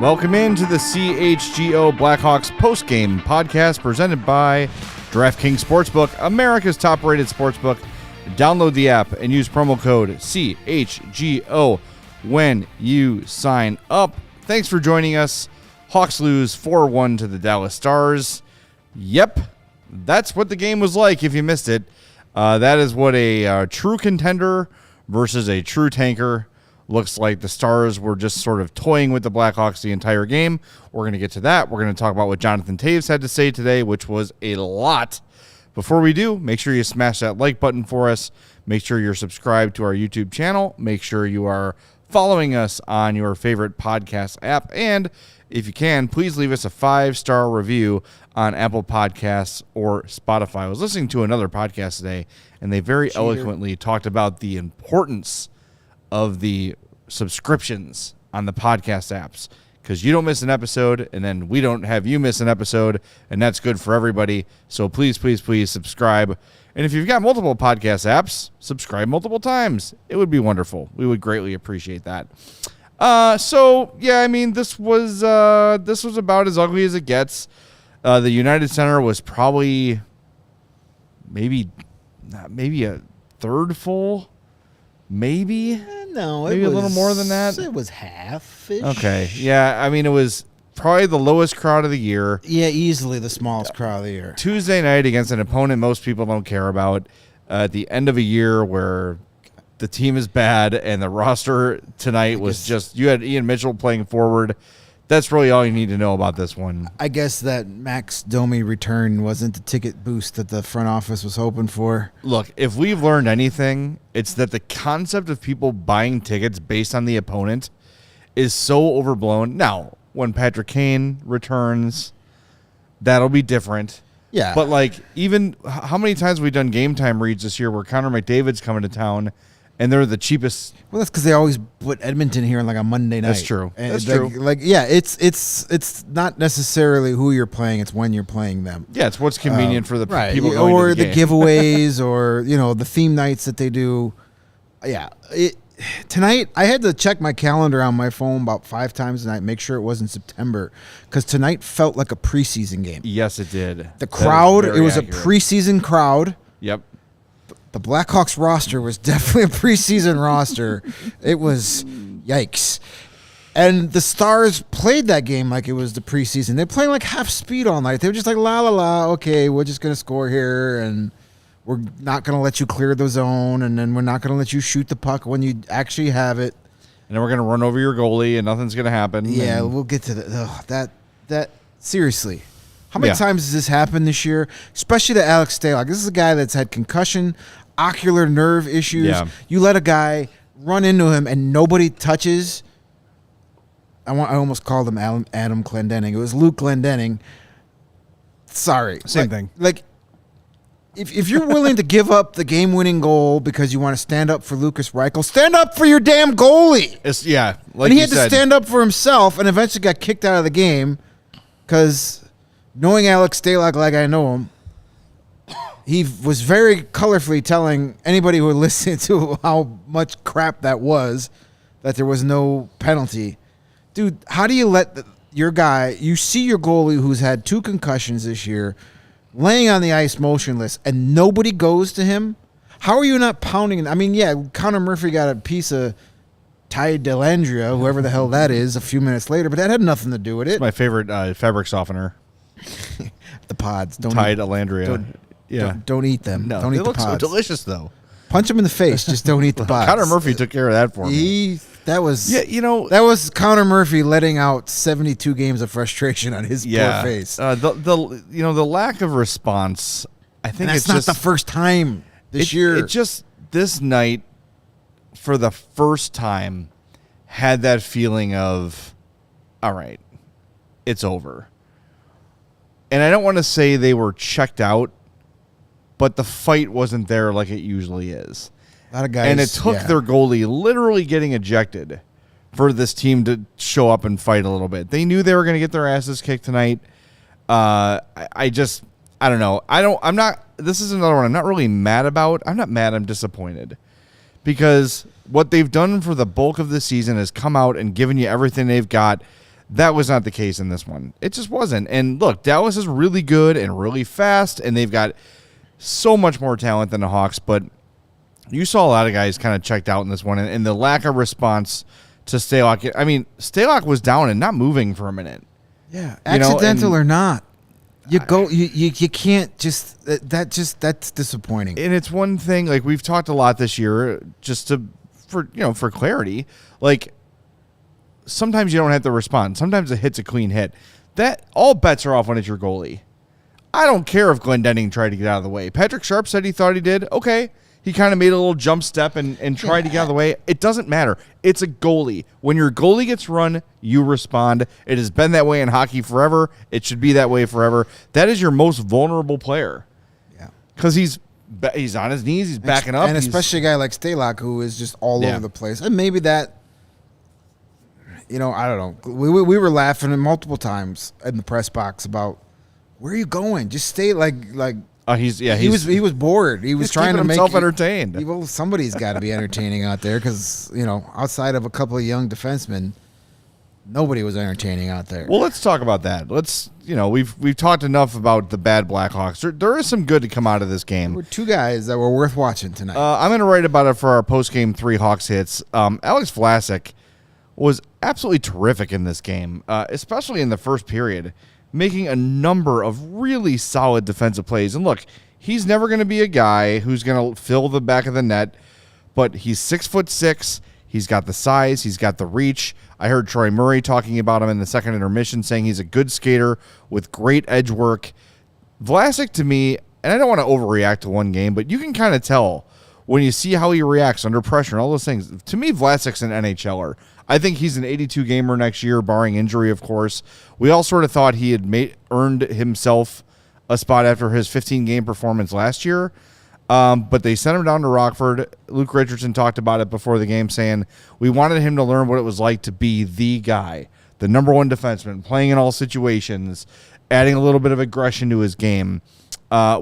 Welcome into the CHGO Blackhawks Postgame podcast presented by DraftKings Sportsbook, America's top-rated sportsbook. Download the app and use promo code CHGO when you sign up. Thanks for joining us. Hawks lose 4-1 to the Dallas Stars. Yep, that's what the game was like if you missed it. That is what a true contender versus a true tanker looks like. The Stars were just sort of toying with the Blackhawks the entire game. We're going to get to that. We're going to talk about what Jonathan Toews had to say today, which was a lot. Before we do, make sure you smash that like button for us. Make sure you're subscribed to our YouTube channel. Make sure you are following us on your favorite podcast app. And if you can, please leave us a 5-star review on Apple Podcasts or Spotify. I was listening to another podcast today, and they very eloquently talked about the importance of the subscriptions on the podcast apps, because you don't miss an episode, and then we don't have you miss an episode, and that's good for everybody. So please, please, please subscribe. And if you've got multiple podcast apps, subscribe multiple times. It would be wonderful. We would greatly appreciate that. So yeah, I mean, this was about as ugly as it gets. The United Center was probably maybe a third full, maybe. No, maybe a little more than that. It was half-ish. Okay, yeah, I mean, it was probably the lowest crowd of the year. Yeah, easily the smallest crowd of the year. Tuesday night against an opponent most people don't care about. At the end of a year where the team is bad and the roster tonight was just, you had Ian Mitchell playing forward. That's really all you need to know about this one. I guess that Max Domi return wasn't the ticket boost that the front office was hoping for. Look, if we've learned anything, it's that the concept of people buying tickets based on the opponent is so overblown. Now, when Patrick Kane returns, that'll be different. Yeah. But, like, even how many times have we done game time reads this year where Connor McDavid's coming to town and they're the cheapest? Well, that's because they always put Edmonton here on like a Monday night. That's true. And that's true. Like, yeah, it's not necessarily who you're playing; it's when you're playing them. Yeah, it's what's convenient for the people going or to the the game. giveaways, or the theme nights that they do. Yeah, tonight I had to check my calendar on my phone about 5 times tonight, make sure it wasn't September, because tonight felt like a preseason game. Yes, it did. The crowd, it was accurate. A preseason crowd. Yep. The Blackhawks roster was definitely a preseason roster. It was yikes. And the Stars played that game like it was the preseason. They're playing like half speed all night. They were just like, la, la, la, okay, we're just going to score here, and we're not going to let you clear the zone, and then we're not going to let you shoot the puck when you actually have it. And then we're going to run over your goalie, and nothing's going to happen. Yeah, we'll get to that. Seriously. How many times has this happened this year? Especially to Alex Stalock. This is a guy that's had concussion, ocular nerve issues. Yeah. You let a guy run into him and nobody touches. I almost called him Adam Clendenning. It was Luke Clendenning. Sorry. Same thing. Like, if you're willing to give up the game-winning goal because you want to stand up for Lucas Reichel, stand up for your damn goalie. Like and he had to stand up for himself and eventually got kicked out of the game because, knowing Alex Stalock like I know him, he was very colorfully telling anybody who would listen to how much crap that was, that there was no penalty. Dude, how do you let your guy, you see your goalie who's had 2 concussions this year, laying on the ice motionless, and nobody goes to him? How are you not pounding? I mean, yeah, Connor Murphy got a piece of Ty Dellandrea, whoever the hell that is, a few minutes later, but that had nothing to do with it. It's my favorite fabric softener. The pods. Ty Dellandrea. Don't eat them. No, don't eat they the look pods. so delicious, though. Punch him in the face. Just don't eat the pods. Connor Murphy took care of that for me. That was that was Connor Murphy letting out 72 games of frustration on his poor face. The lack of response. I think it's not the first time this year. It just this night, for the first time, had that feeling of, all right, it's over. And I don't want to say they were checked out, but the fight wasn't there like it usually is. A lot of guys, and it took their goalie literally getting ejected for this team to show up and fight a little bit. They knew they were going to get their asses kicked tonight. I don't know. This is another one I'm not really mad about. I'm not mad. I'm disappointed. Because what they've done for the bulk of the season is come out and given you everything they've got. That was not the case in this one. It just wasn't. And look, Dallas is really good and really fast, and they've got so much more talent than the Hawks, but you saw a lot of guys kind of checked out in this one, and the lack of response to Stalock. I mean, Stalock was down and not moving for a minute. Yeah, accidental or not. You can't just that's disappointing. And it's one thing, like we've talked a lot this year, for clarity, like sometimes you don't have to respond. Sometimes a hit's a clean hit. That all bets are off when it's your goalie. I don't care if Glendening tried to get out of the way. Patrick Sharp said he thought he did. Okay. He kind of made a little jump step and tried to get out of the way. It doesn't matter. It's a goalie. When your goalie gets run, you respond. It has been that way in hockey forever. It should be that way forever. That is your most vulnerable player. Yeah. Because he's on his knees. He's backing up. And especially a guy like Stalock who is just all over the place. And maybe that, I don't know. We were laughing multiple times in the press box about, where are you going? Just stay like he was bored. He was trying to make himself entertained. Well, somebody's got to be entertaining out there because outside of a couple of young defensemen, nobody was entertaining out there. Well, let's talk about that. We've talked enough about the bad Blackhawks. There is some good to come out of this game. There were two guys that were worth watching tonight. I'm going to write about it for our post-game 3 Hawks hits. Alex Vlasic was absolutely terrific in this game, especially in the first period, making a number of really solid defensive plays. And look, he's never going to be a guy who's going to fill the back of the net, but he's 6'6". He's got the size. He's got the reach. I heard Troy Murray talking about him in the second intermission, saying he's a good skater with great edge work. Vlasic, to me, and I don't want to overreact to one game, but you can kind of tell when you see how he reacts under pressure and all those things. To me, Vlasic's an NHLer. I think he's an 82 gamer next year, barring injury, of course. We all sort of thought he had earned himself a spot after his 15-game performance last year, but they sent him down to Rockford. Luke Richardson talked about it before the game, saying we wanted him to learn what it was like to be the guy, the number one defenseman, playing in all situations, adding a little bit of aggression to his game.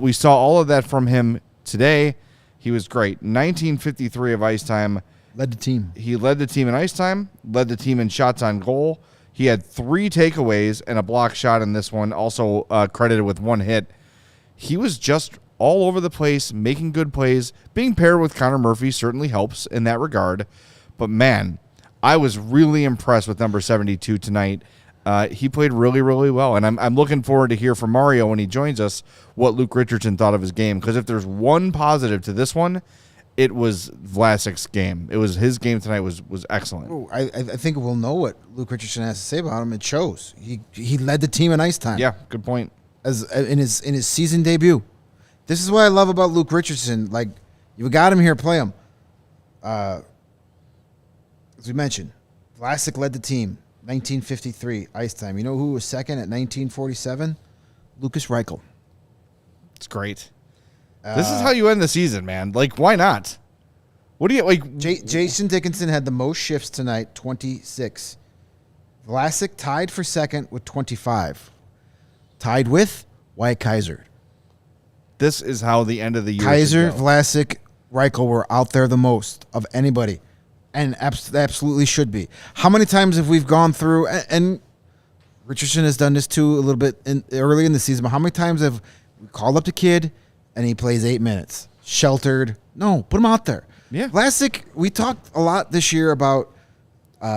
We saw all of that from him today. He was great. 1953 of ice time. Led the team. He led the team in ice time, led the team in shots on goal. He had 3 takeaways and a block shot in this one, also credited with 1 hit. He was just all over the place, making good plays. Being paired with Connor Murphy certainly helps in that regard. But, man, I was really impressed with number 72 tonight. He played really, really well. And I'm looking forward to hear from Mario when he joins us what Luke Richardson thought of his game. Because if there's one positive to this one, it was Vlasic's game. It was his game tonight was excellent. Oh, I think we'll know what Luke Richardson has to say about him. It shows. He led the team in ice time. Yeah, good point. As in his season debut. This is what I love about Luke Richardson. Like, you got him here, play him. As we mentioned, Vlasic led the team. 1953 ice time. You know who was second at 1947? Lucas Reichel. It's great. This is how you end the season, man. Like, why not? What do you like? Jason Dickinson had the most shifts tonight, 26. Vlasic tied for second with 25. Tied with Wyatt Kaiser. This is how the end of the year. Kaiser, Vlasic, Reichel were out there the most of anybody, and absolutely should be. How many times have we gone through? And Richardson has done this too a little bit early in the season. But how many times have we called up the kid? And he plays 8 minutes. Sheltered. No, put him out there. Yeah. Vlasic, we talked a lot this year about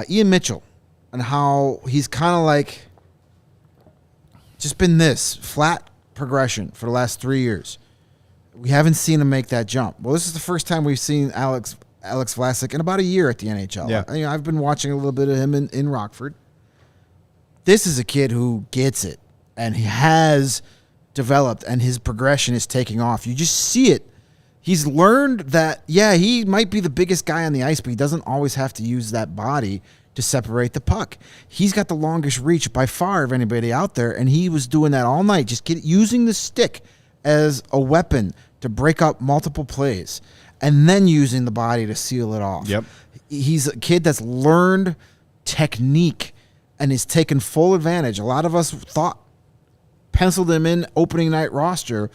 Ian Mitchell and how he's kind of like just been this flat progression for the last 3 years. We haven't seen him make that jump. Well, this is the first time we've seen Alex Vlasic in about a year at the NHL. Yeah. I've been watching a little bit of him in Rockford. This is a kid who gets it, and he has developed, and his progression is taking off. You just see it. He's learned that, he might be the biggest guy on the ice, but he doesn't always have to use that body to separate the puck. He's got the longest reach by far of anybody out there, and he was doing that all night, just using the stick as a weapon to break up multiple plays, and then using the body to seal it off. Yep. He's a kid that's learned technique and is taking full advantage. A lot of us penciled him in opening night roster,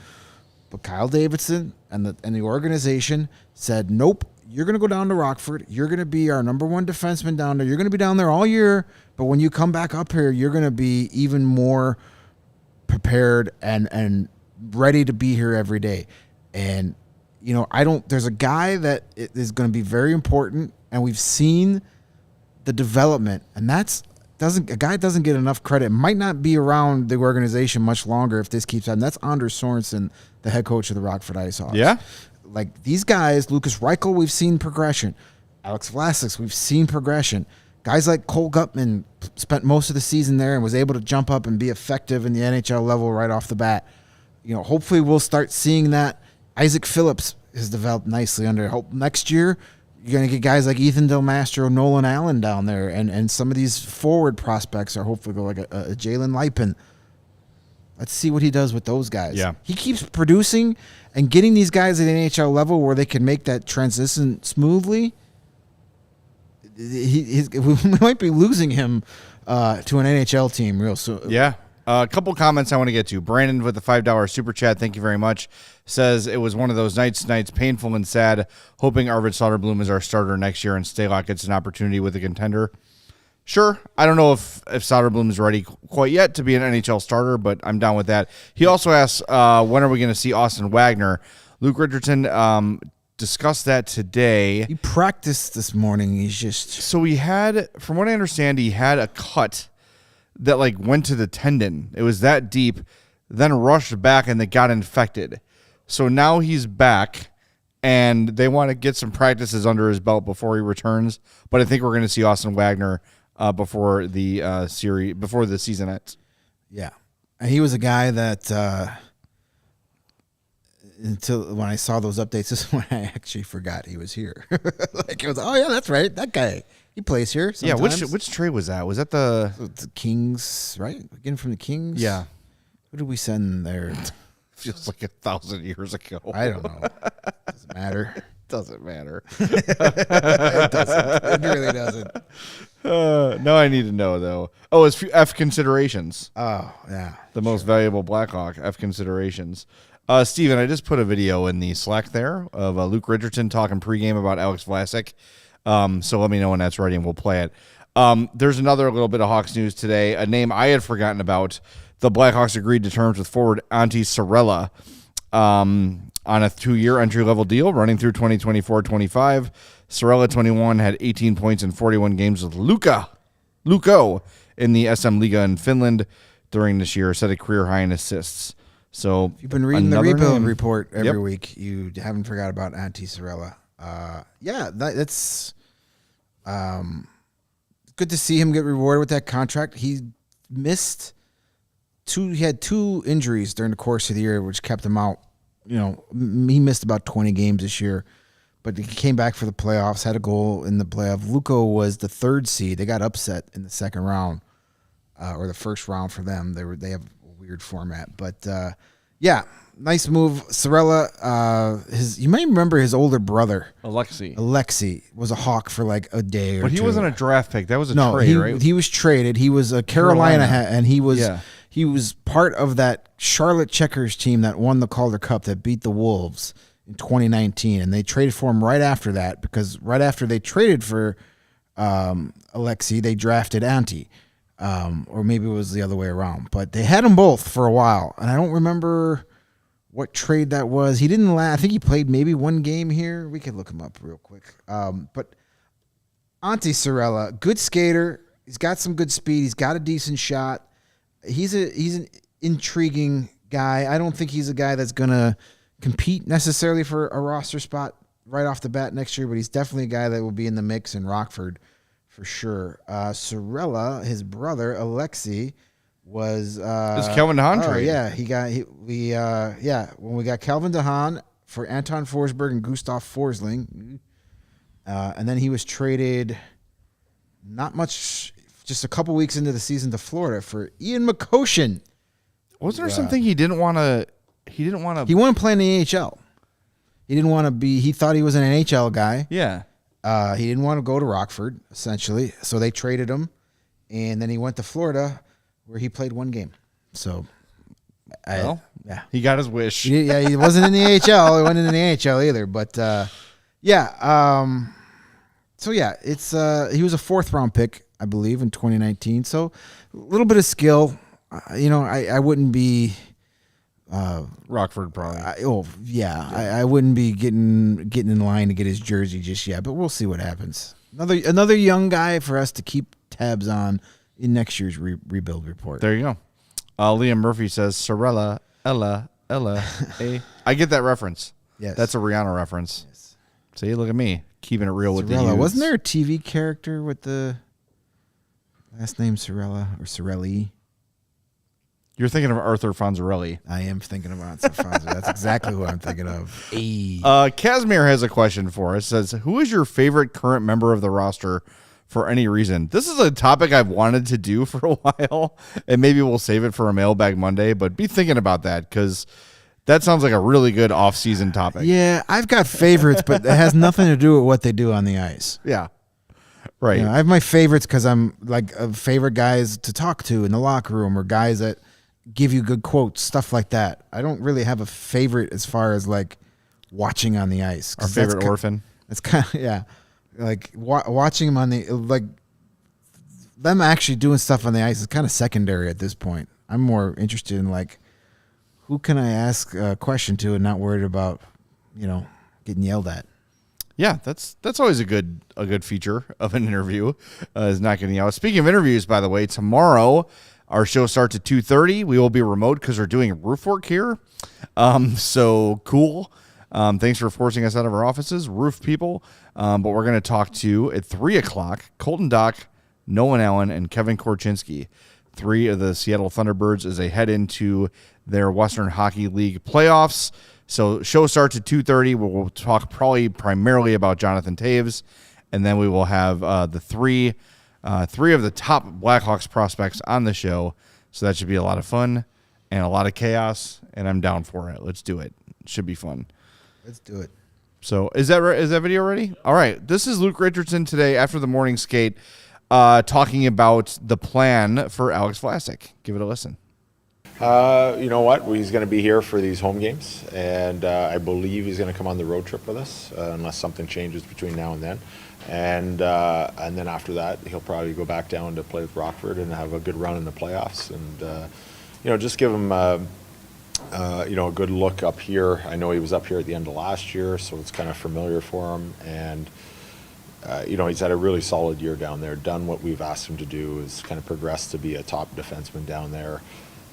but Kyle Davidson and the organization said, nope, you're going to go down to Rockford. You're going to be our number one defenseman down there. You're going to be down there all year. But when you come back up here, you're going to be even more prepared and ready to be here every day. And, there's a guy that is going to be very important, and we've seen the development, and a guy doesn't get enough credit. Might not be around the organization much longer if this keeps happening. That's Anders Sorensen, the head coach of the Rockford IceHogs. Yeah. Like these guys, Lucas Reichel, we've seen progression. Alex Vlasic, we've seen progression. Guys like Cole Gutman spent most of the season there and was able to jump up and be effective in the NHL level right off the bat. Hopefully we'll start seeing that. Isaac Phillips has developed nicely under. Hope next year you're going to get guys like Ethan Del Mastro, Nolan Allen down there, and some of these forward prospects are hopefully like a Jalen Lipin. Let's see what he does with those guys. Yeah. He keeps producing and getting these guys at the NHL level where they can make that transition smoothly. We might be losing him to an NHL team real soon. Yeah. A couple comments I want to get to. Brandon with the $5 super chat, thank you very much, says it was one of those nights, painful and sad, hoping Arvid Soderblom is our starter next year and Stalock gets an opportunity with a contender. Sure. I don't know if Soderblom is ready quite yet to be an NHL starter, but I'm down with that. He also asks, when are we going to see Austin Wagner? Luke Richardson discussed that today. He practiced this morning. So he had, from what I understand, he had a cut that went to the tendon. It was that deep, then rushed back and it got infected. So now he's back and they want to get some practices under his belt before he returns. But I think we're going to see Austin Wagner before the season ends. Yeah. And he was a guy that until when I saw those updates, this is when I actually forgot he was here. It was, oh yeah, that's right. That guy. He plays here sometimes. Yeah, which trade was that? Was that the Kings, right? Getting from the Kings? Yeah. Who did we send there? Feels like 1,000 years ago. I don't know. Doesn't matter. Doesn't matter. It doesn't. It really doesn't. No, I need to know, though. Oh, it's F considerations. Oh, yeah. The most valuable Blackhawk, F considerations. Steven, I just put a video in the Slack there of Luke Richardson talking pregame about Alex Vlasic. So let me know when that's ready and we'll play it. There's another little bit of Hawks news today, a name I had forgotten about. The Blackhawks agreed to terms with forward Antti Sarella on a 2-year entry-level deal running through 2024-25. Sarella, 21, had 18 points in 41 games with Lukko in the SM Liga in Finland during this year, set a career high in assists. So if you've been reading the rebuild report every week, you haven't forgot about Antti Sarella. That's good to see him get rewarded with that contract. He had 2 injuries during the course of the year, which kept him out. He missed about 20 games this year, but he came back for the playoffs, had a goal in the playoff. Lukko was the 3rd seed. They got upset in the second round, or the first round for them. They have a weird format, but nice move. Sarella, you might remember his older brother, Alexi, was a Hawk for a day or two. But he wasn't a draft pick. That was a trade, right? He was traded. He was a Carolina, and he was part of that Charlotte Checkers team that won the Calder Cup that beat the Wolves in 2019. And they traded for him right after that, because right after they traded for Alexi, they drafted Antti. Or maybe it was the other way around. But they had them both for a while. And I don't remember what trade that was. He didn't I think he played maybe 1 game here. We could look him up real quick. But Antti Sarella, good skater. He's got some good speed. He's got a decent shot. He's an intriguing guy. I don't think he's a guy that's going to compete necessarily for a roster spot right off the bat next year, but he's definitely a guy that will be in the mix in Rockford for sure. Sarella, his brother, Alexi, was this Calvin DeHaan trade. When we got Calvin DeHaan for Anton Forsberg and Gustav Forsling, and then he was traded not much, just a couple weeks into the season, to Florida for Ian McCoshen. Wasn't there something he didn't want to? He wanted to play in the AHL. He didn't want to be. He thought he was an NHL guy. Yeah. He didn't want to go to Rockford, essentially, so they traded him, and then he went to Florida, where he played 1 game. So, he got his wish. He wasn't in the AHL. He wasn't in the AHL either. But Yeah. So yeah, it's he was a 4th round pick, I believe, in 2019. So a little bit of skill. I wouldn't be. Rockford probably. I wouldn't be getting in line to get his jersey just yet, but we'll see what happens. Another young guy for us to keep tabs on in next year's rebuild report. There you go. Liam Murphy says Sorella, Ella, A. I get that reference. Yes. That's a Rihanna reference. Yes. See, look at me. Keeping it real with the Sorella. youths. Wasn't there a TV character with the last name Sorella or Sorelli? You're thinking of Arthur Fonzarelli. I am thinking of Arthur Fonzarelli. That's exactly who I'm thinking of. Casimir has a question for us. Says, who is your favorite current member of the roster for any reason? This is a topic I've wanted to do for a while, and maybe we'll save it for a Mailbag Monday, but be thinking about that because that sounds like a really good off-season topic. Yeah, I've got favorites, but it has nothing to do with what they do on the ice. Yeah. Right. I have my favorites because I'm like favorite guys to talk to in the locker room or guys that give you good quotes, stuff like that. I don't really have a favorite as far as like watching on the ice. Our favorite orphan. That's kind of, like watching them on the, like them actually doing stuff on the ice is kind of secondary at this point. I'm more interested in like, who can I ask a question to and not worried about, getting yelled at. Yeah, that's always a good feature of an interview, is not getting out. Speaking of interviews, by the way, tomorrow our show starts at 2:30. We will be remote because we're doing roof work here. So cool. Thanks for forcing us out of our offices, roof people. But we're going to talk to, at 3 o'clock, Colton Dock, Nolan Allen, and Kevin Korchinski, 3 of the Seattle Thunderbirds, as they head into their Western Hockey League playoffs. So show starts at 2:30. We'll talk probably primarily about Jonathan Taves, and then we will have the three of the top Blackhawks prospects on the show. So that should be a lot of fun and a lot of chaos, and I'm down for it. Let's do it. It should be fun. Let's do it. So is that video ready? All right. This is Luke Richardson today after the morning skate, talking about the plan for Alex Vlasic. Give it a listen. You know what? He's going to be here for these home games, and I believe he's going to come on the road trip with us, unless something changes between now and then. And then after that, he'll probably go back down to play with Rockford and have a good run in the playoffs, and just give him a good look up here. I know he was up here at the end of last year, so it's kind of familiar for him, and he's had a really solid year down there. Done what we've asked him to do, is kind of progressed to be a top defenseman down there,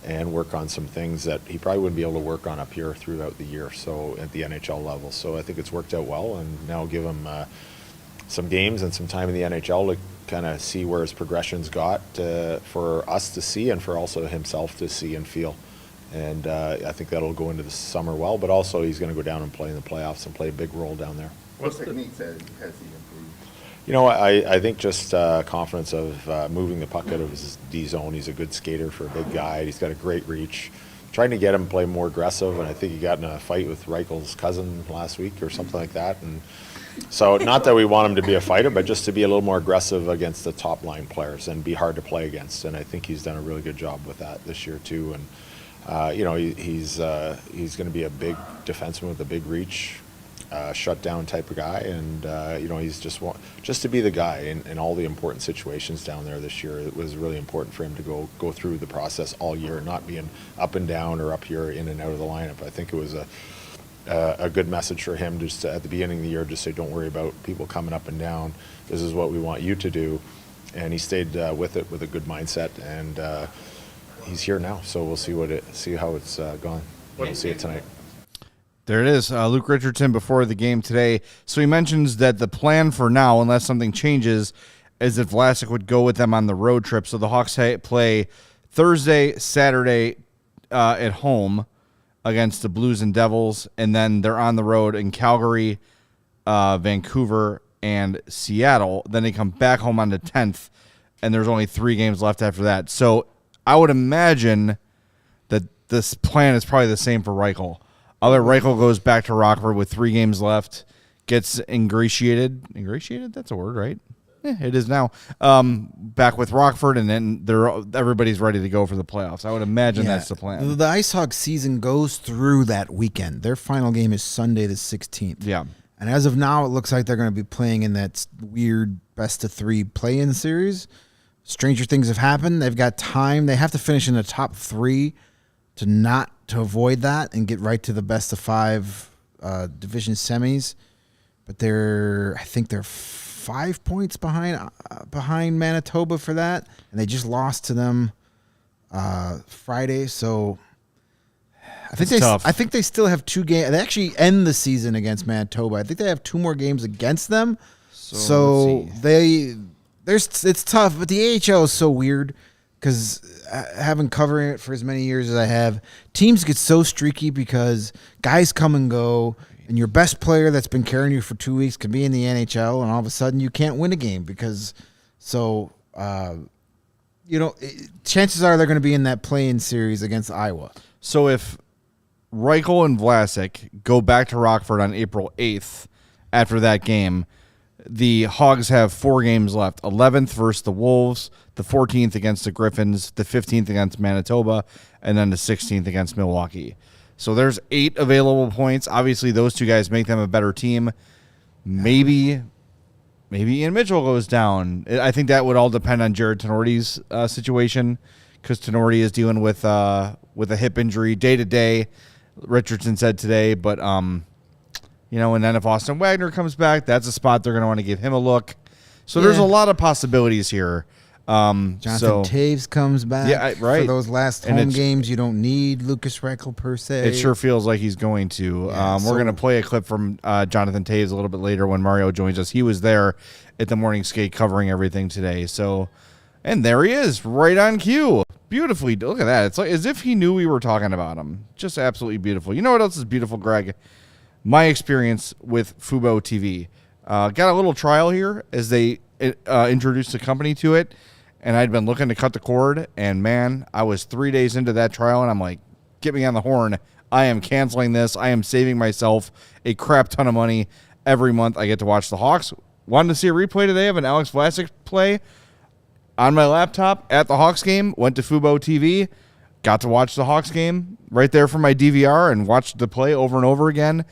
and work on some things that he probably wouldn't be able to work on up here throughout the year, so at the NHL level. So I think it's worked out well, and now give him some games and some time in the NHL to kind of see where his progression's got for us to see and for also himself to see and feel. And I think that'll go into the summer well, but also he's going to go down and play in the playoffs and play a big role down there. What techniques has he improved? I think just confidence of moving the puck out of his D zone. He's a good skater for a big guy. He's got a great reach. Trying to get him to play more aggressive, and I think he got in a fight with Reichel's cousin last week or something like that. And so not that we want him to be a fighter, but just to be a little more aggressive against the top line players and be hard to play against. And I think he's done a really good job with that this year too. And he's going to be a big defenseman with a big reach. Shutdown type of guy, and he's just to be the guy in all the important situations down there this year. It was really important for him to go through the process all year, not being up and down or up here in and out of the lineup. I think it was a good message for him just at the beginning of the year, just say, don't worry about people coming up and down. This is what we want you to do, and he stayed with it with a good mindset, and he's here now. So we'll see how it's gone. We'll see it tonight. There it is, Luke Richardson before the game today. So he mentions that the plan for now, unless something changes, is that Vlasic would go with them on the road trip. So the Hawks play Thursday, Saturday at home against the Blues and Devils, and then they're on the road in Calgary, Vancouver, and Seattle. Then they come back home on the 10th, and there's only 3 games left after that. So I would imagine that this plan is probably the same for Reichel. Reichel goes back to Rockford with 3 games left, gets ingratiated. Ingratiated? That's a word, right? Yeah, it is now. Back with Rockford, and then everybody's ready to go for the playoffs. I would imagine that's the plan. The Ice Hawks season goes through that weekend. Their final game is Sunday the 16th. Yeah. And as of now, it looks like they're going to be playing in that weird best-of-3 play-in series. Stranger things have happened. They've got time. They have to finish in the top 3 to avoid that and get right to the best-of-5 division semis. But I think they're 5 points behind Manitoba for that, and they just lost to them Friday. So I think they still have 2 games. They actually end the season against Manitoba. I think they have 2 more games against them. So it's tough. But the AHL is so weird because having covering it for as many years as I have, teams get so streaky because guys come and go. And your best player that's been carrying you for 2 weeks can be in the NHL, and all of a sudden you can't win a game because chances are they're going to be in that play-in series against Iowa. So if Reichel and Vlasic go back to Rockford on April 8th after that game, the Hogs have 4 games left. 11th versus the Wolves, the 14th against the Griffins, the 15th against Manitoba, and then the 16th against Milwaukee. So there's 8 available points. Obviously, those 2 guys make them a better team. Maybe Ian Mitchell goes down. I think that would all depend on Jared Tenorti's situation because Tenorti is dealing with a hip injury day to day. Richardson said today, but and then if Austin Wagner comes back, that's a spot they're going to want to give him a look. So there's a lot of possibilities here. Jonathan Taves comes back right. For those last home games. You don't need Lucas Reichel per se. It sure feels like he's going to. We're going to play a clip from Jonathan Taves a little bit later when Mario joins us. He was there at the morning skate covering everything today. So, and there he is, right on cue. Beautifully. Look at that. It's like as if he knew we were talking about him. Just absolutely beautiful. You know what else is beautiful, Greg? My experience with Fubo TV. Got a little trial here as they introduced the company to it. And I'd been looking to cut the cord, and man, I was 3 days into that trial, and I'm like, get me on the horn. I am canceling this. I am saving myself a crap ton of money every month. I get to watch the Hawks. Wanted to see a replay today of an Alex Vlasic play on my laptop at the Hawks game. Went to Fubo TV, got to watch the Hawks game right there from my DVR and watched the play over and over again.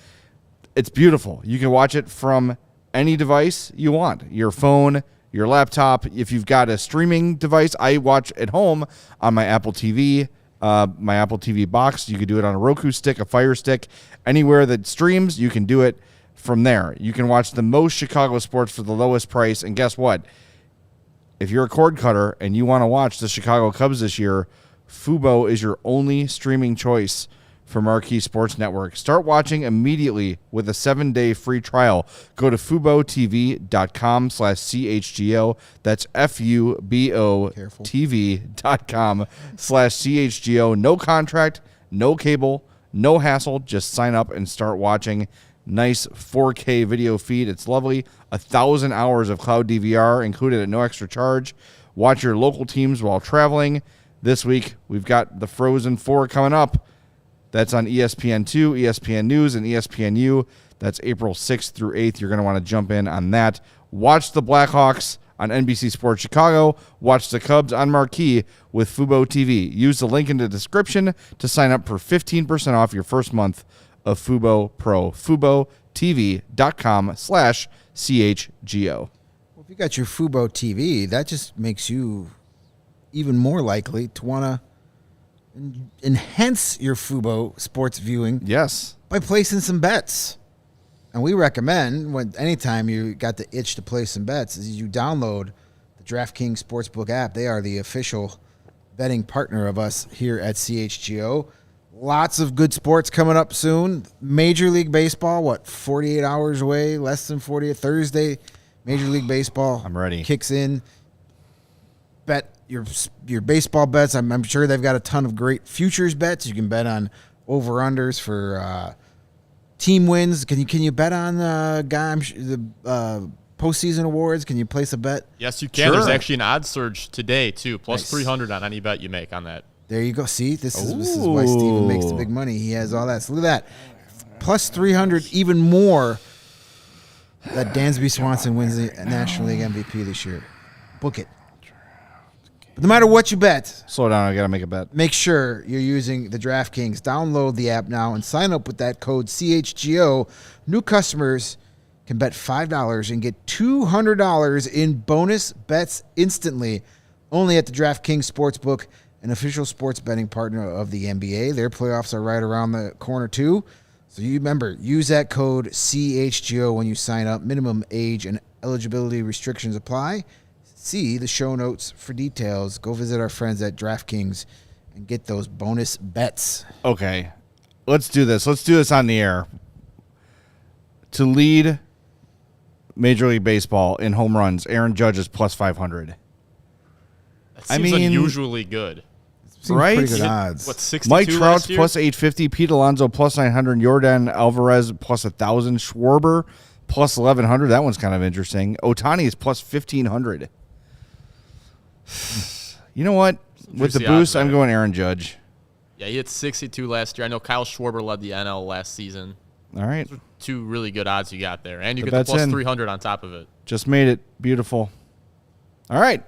It's beautiful. You can watch it from any device you want, your phone, your laptop. If you've got a streaming device, I watch at home on my Apple TV box. You can do it on a Roku stick, a Fire Stick, anywhere that streams, you can do it from there. You can watch the most Chicago sports for the lowest price. And guess what? If you're a cord cutter and you want to watch the Chicago Cubs this year, Fubo is your only streaming choice for Marquee Sports Network. Start watching immediately with a 7-day free trial. Go to FuboTV.com/CHGO. That's FuboTV.com/CHGO. No contract, no cable, no hassle. Just sign up and start watching. Nice 4K video feed. It's lovely. 1,000 hours of cloud DVR included at no extra charge. Watch your local teams while traveling. This week, we've got the Frozen 4 coming up. That's on ESPN2, ESPN News, and ESPNU. That's April 6th through 8th. You're going to want to jump in on that. Watch the Blackhawks on NBC Sports Chicago. Watch the Cubs on Marquee with Fubo TV. Use the link in the description to sign up for 15% off your first month of Fubo Pro. FuboTV.com/CHGO. Well, if you got your Fubo TV, that just makes you even more likely to want to enhance your Fubo sports viewing. Yes. By placing some bets. And we recommend anytime you got the itch to play some bets is you download the DraftKings Sportsbook app. They are the official betting partner of us here at CHGO. Lots of good sports coming up soon. Major League Baseball, 48 hours away, less than 40. Thursday, Major League Baseball I'm ready. Kicks in. Bet your baseball bets. I'm sure they've got a ton of great futures bets. You can bet on over-unders for team wins. Can you bet on the postseason awards? Can you place a bet? Yes, you can. Sure. There's actually an odds surge today, too. Plus Nice. 300 on any bet you make on that. There you go. See, this is why Steven makes the big money. He has all that. So look at that. Plus 300, even more, that Dansby Swanson wins the National League MVP this year. Book it. But no matter what you bet, Slow down. I got to make a bet. make sure you're using the DraftKings. Download the app now and sign up with that code CHGO. New customers can bet $5 and get $200 in bonus bets instantly, only at the DraftKings Sportsbook, an official sports betting partner of the NBA. Their playoffs are right around the corner, too. So you remember, use that code CHGO when you sign up. Minimum age and eligibility restrictions apply. See the show notes for details. Go visit our friends at DraftKings and get those bonus bets. Okay, let's do this. Let's do this on the air. To lead Major League Baseball in home runs, Aaron Judge is plus 500. That seems unusually good. Seems Right? pretty good odds. What, 62 Mike Trout's last year? plus 850, Pete Alonso plus 900, Yordan Alvarez plus 1,000, Schwarber plus 1,100. That one's kind of interesting. Ohtani is plus 1,500. You know what? With the juicy boost, odds I'm there. going Aaron Judge. Yeah, he hit 62 last year. I know Kyle Schwarber led the NL last season. All right. Two really good odds you got there. And you The get the bet's plus in. 300 on top of it. Just made it. Beautiful. All right.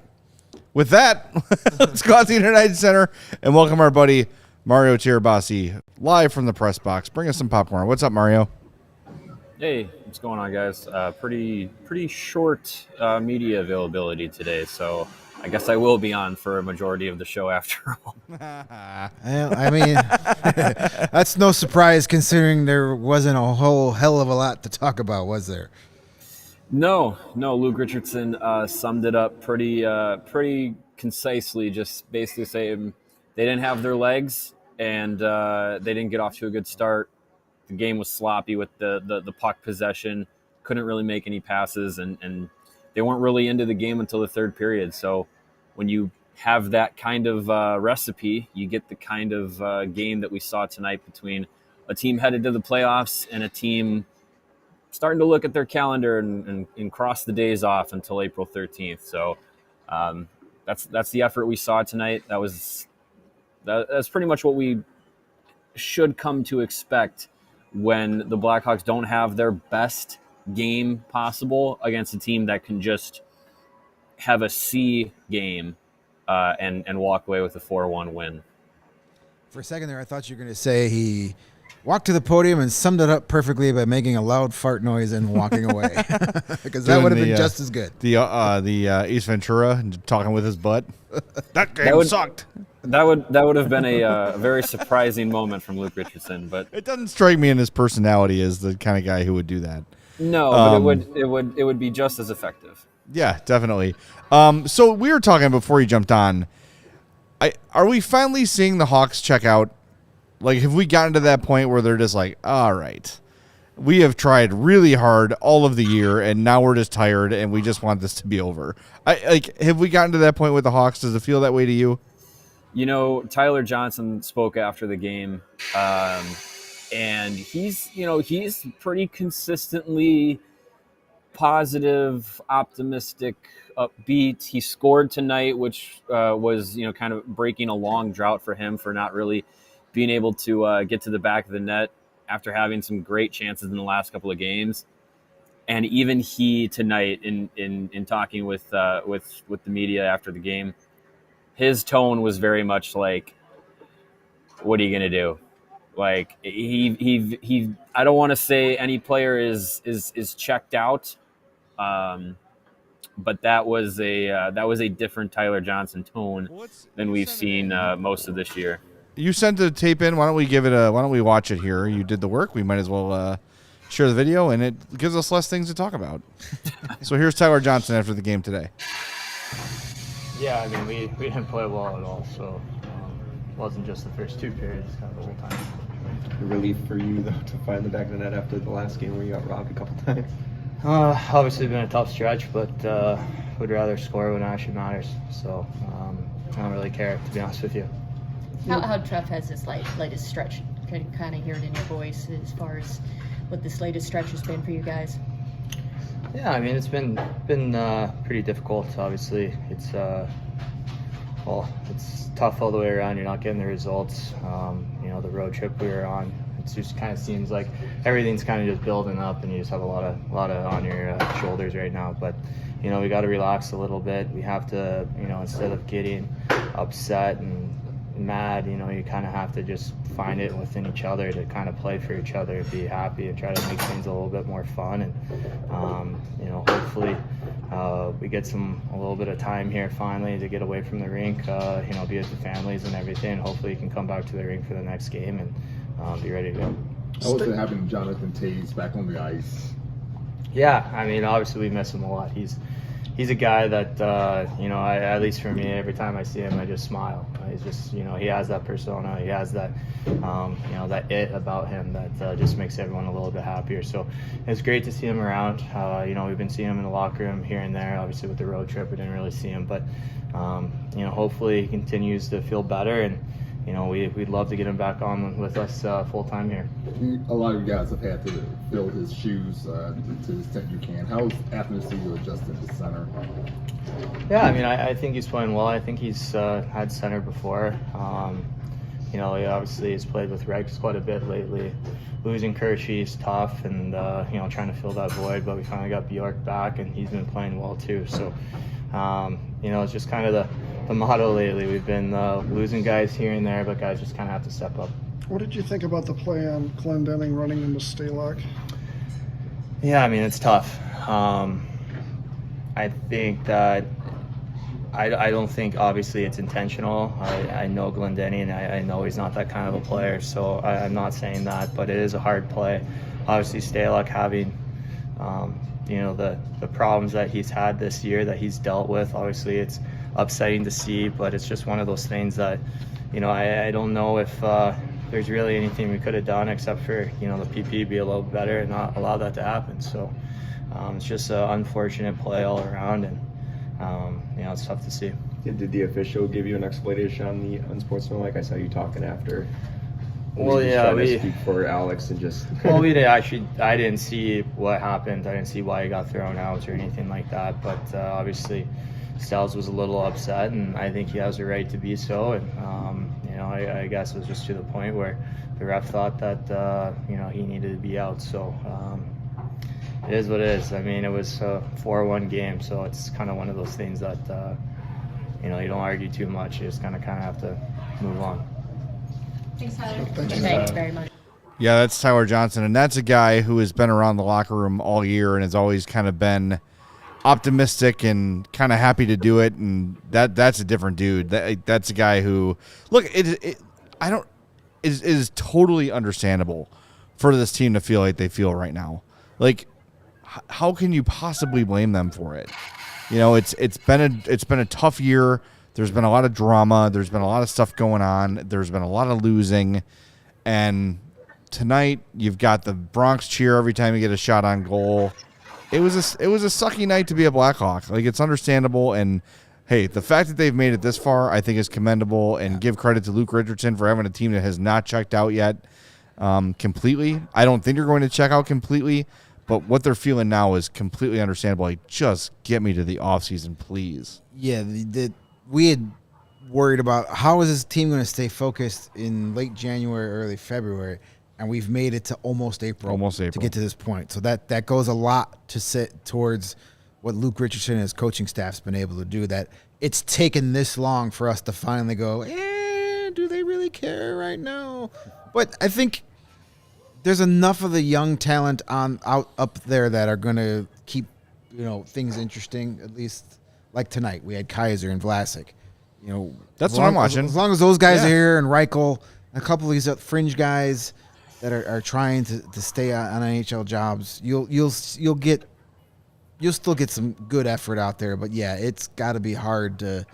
With that, let's go out to the United Center and welcome our buddy Mario Tirabassi live from the press box. Bring us some popcorn. What's up, Mario? Hey, what's going on, guys? Pretty short media availability today, so I guess I will be on for a majority of the show after all. I mean, that's no surprise considering there wasn't a whole hell of a lot to talk about, was there? No, Luke Richardson summed it up pretty concisely, just basically saying they didn't have their legs and they didn't get off to a good start. The game was sloppy with the puck possession, couldn't really make any passes, and they weren't really into the game until the third period. So when you have that kind of recipe, you get the kind of game that we saw tonight between a team headed to the playoffs and a team starting to look at their calendar and cross the days off until April 13th. So that's the effort we saw tonight. That's pretty much what we should come to expect when the Blackhawks don't have their best game possible against a team that can just have a C game and walk away with a 4-1 win. For a second there, I thought you were going to say he walked to the podium and summed it up perfectly by making a loud fart noise and walking away, because that Doing would have been the, just as good. The Ace Ventura talking with his butt. That game sucked. That would have been a very surprising moment from Luke Richardson, but It doesn't strike me in his personality as the kind of guy who would do that. no, but it would be just as effective. Yeah, definitely. So we were talking before you jumped on. Are we finally seeing the Hawks check out? Like, have we gotten to that point where they're just like, all right, we have tried really hard all of the year, and now we're just tired, and we just want this to be over? Have we gotten to that point with the Hawks? Does it feel that way to you? You know, Tyler Johnson spoke after the game, and he's pretty consistently positive, optimistic, upbeat. He scored tonight, which was kind of breaking a long drought for him for not really being able to get to the back of the net after having some great chances in the last couple of games. And even he tonight, in talking with the media after the game, his tone was very much like, "What are you gonna do?" Like he I don't want to say any player is checked out, but that was a different Tyler Johnson tone than we've seen most of this year. You sent the tape in. Why don't we watch it here? You did the work. We might as well share the video, and it gives us less things to talk about. So here's Tyler Johnson after the game today. Yeah, I mean, we didn't play well at all, so it wasn't just the first two periods, kind of the whole time. A relief for you, though, to find the back of the net after the last game where you got robbed a couple times. Obviously, it's been a tough stretch, but would rather score when it actually matters. So I don't really care, to be honest with you. How tough has this latest stretch? Can kind of hear it in your voice as far as what this latest stretch has been for you guys. Yeah, I mean, it's been pretty difficult. Obviously, it's tough all the way around. You're not getting the results. The road trip we were on, it just kind of seems like everything's kind of just building up, and you just have a lot of on your shoulders right now. But we got to relax a little bit. We have to, instead of getting upset and mad, you kind of have to just find it within each other to kind of play for each other, be happy, and try to make things a little bit more fun. And hopefully we get a little bit of time here finally to get away from the rink, be with the families and everything. Hopefully you can come back to the rink for the next game and be ready to go. How was it having Jonathan Toews back on the ice? Yeah, I mean, obviously we miss him a lot. He's a guy that, at least for me, every time I see him, I just smile. He's just, he has that persona. He has that, that it about him that just makes everyone a little bit happier. So it's great to see him around. We've been seeing him in the locker room here and there. Obviously with the road trip, we didn't really see him. But, hopefully he continues to feel better. And, we'd love to get him back on with us full-time here. A lot of you guys have had to fill his shoes to the extent you can. How's Athanasiu adjusted to center? Yeah, I mean, I think he's playing well. I think he's had center before. He obviously has played with Rex quite a bit lately. Losing Kershey's tough and, trying to fill that void, but we finally got Bjork back, and he's been playing well too. So, it's just kind of the motto lately. We've been losing guys here and there, but guys just kind of have to step up. What did you think about the play on Clendenning running into Stalock? Yeah, I mean, it's tough. I think that I don't think obviously it's intentional. I know Glendenning, and I know he's not that kind of a player, so I'm not saying that, but it is a hard play. Obviously, Stalock having the problems that he's had this year that he's dealt with, obviously it's upsetting to see, but it's just one of those things that, I don't know if there's really anything we could have done except for, the PP be a little better and not allow that to happen. So it's just an unfortunate play all around, and, it's tough to see. Did the official give you an explanation on the unsportsmanlike? I saw you talking after. Well, yeah, we speak for Alex and just. Well, we did actually. I didn't see what happened. I didn't see why he got thrown out or anything like that. But obviously, Styles was a little upset, and I think he has a right to be so. And I guess it was just to the point where the ref thought that he needed to be out. So it is what it is. I mean, it was a 4-1 game, so it's kind of one of those things that you don't argue too much. You just kind of have to move on. Thanks, Tyler. Thank you very much. Yeah, that's Tyler Johnson, and that's a guy who has been around the locker room all year and has always kind of been optimistic and kind of happy to do it, and that's a different dude. That's a guy who, look, it is totally understandable for this team to feel like they feel right now. Like, how can you possibly blame them for it? It's been a tough year. There's been a lot of drama. There's been a lot of stuff going on. There's been a lot of losing. And tonight you've got the Bronx cheer every time you get a shot on goal. It was a sucky night to be a Blackhawk. Like, it's understandable. And, hey, the fact that they've made it this far I think is commendable, and give credit to Luke Richardson for having a team that has not checked out yet completely. I don't think they're going to check out completely, but what they're feeling now is completely understandable. Like, just get me to the offseason, please. Yeah, we had worried about how is this team going to stay focused in late January, early February, and we've made it to almost April to get to this point. So that goes a lot to sit towards what Luke Richardson and his coaching staff's been able to do, that it's taken this long for us to finally go, do they really care right now? But I think there's enough of the young talent up there that are going to keep things interesting, at least. Like tonight, we had Kaiser and Vlasic. That's what I'm watching. As long as those guys are here, and Reichel, a couple of these fringe guys that are trying to stay on NHL jobs, you'll still get some good effort out there. But yeah, it's got to be hard to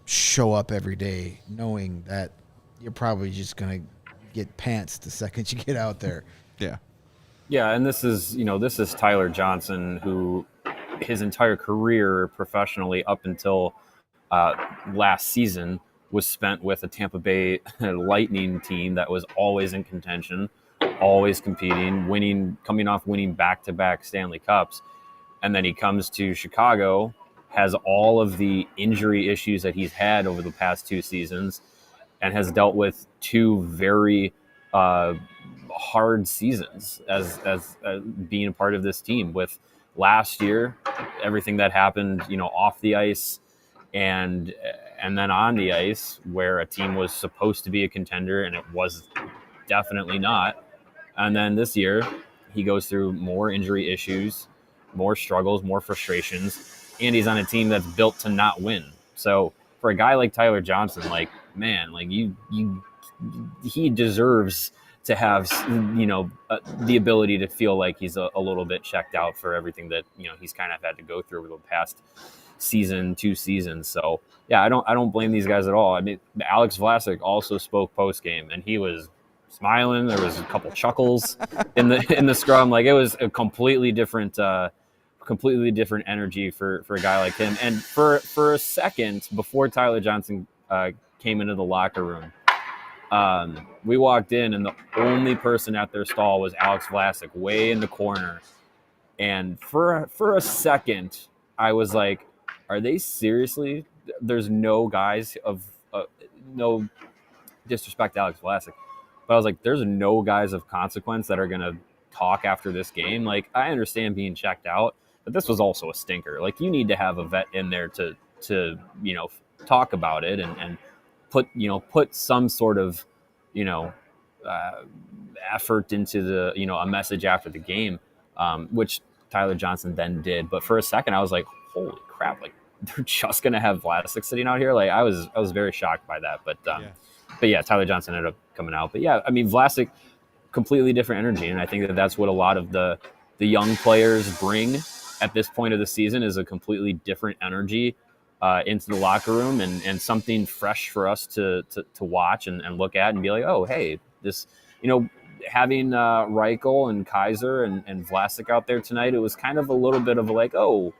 show up every day knowing that you're probably just gonna get pants the second you get out there. Yeah. Yeah, and this is Tyler Johnson, who his entire career professionally up until last season was spent with a Tampa Bay Lightning team that was always in contention, always competing, coming off winning back-to-back Stanley Cups. And then he comes to Chicago, has all of the injury issues that he's had over the past 2 seasons, and has dealt with 2 very hard seasons as being a part of this team. With last year, everything that happened, off the ice, and and then on the ice where a team was supposed to be a contender and it was definitely not. And then this year he goes through more injury issues, more struggles, more frustrations, and he's on a team that's built to not win. So for a guy like Tyler Johnson, like, man, like he deserves to have, the ability to feel like he's a little bit checked out for everything that, he's kind of had to go through over the past season, 2 seasons. So yeah, I don't blame these guys at all. I mean, Alex Vlasic also spoke post game, and he was smiling. There was a couple chuckles in the scrum. Like, it was a completely different energy for a guy like him. And for a second before Tyler Johnson came into the locker room, we walked in, and the only person at their stall was Alex Vlasic, way in the corner. And for a second, I was like, are they seriously? There's no guys of no disrespect to Alex Vlasic, but I was like, there's no guys of consequence that are going to talk after this game. Like, I understand being checked out, but this was also a stinker. Like, you need to have a vet in there to talk about it and put some sort of, effort into the, a message after the game, which Tyler Johnson then did. But for a second, I was like, holy crap, like, they're just going to have Vlasic sitting out here. Like, I was very shocked by that. But yeah, Tyler Johnson ended up coming out. But yeah, I mean, Vlasic, completely different energy. And I think that's what a lot of the young players bring at this point of the season, is a completely different energy into the locker room, and something fresh for us to watch and look at and be like, oh, hey, this, having Reichel and Kaiser and Vlasic out there tonight, it was kind of a little bit of like, oh,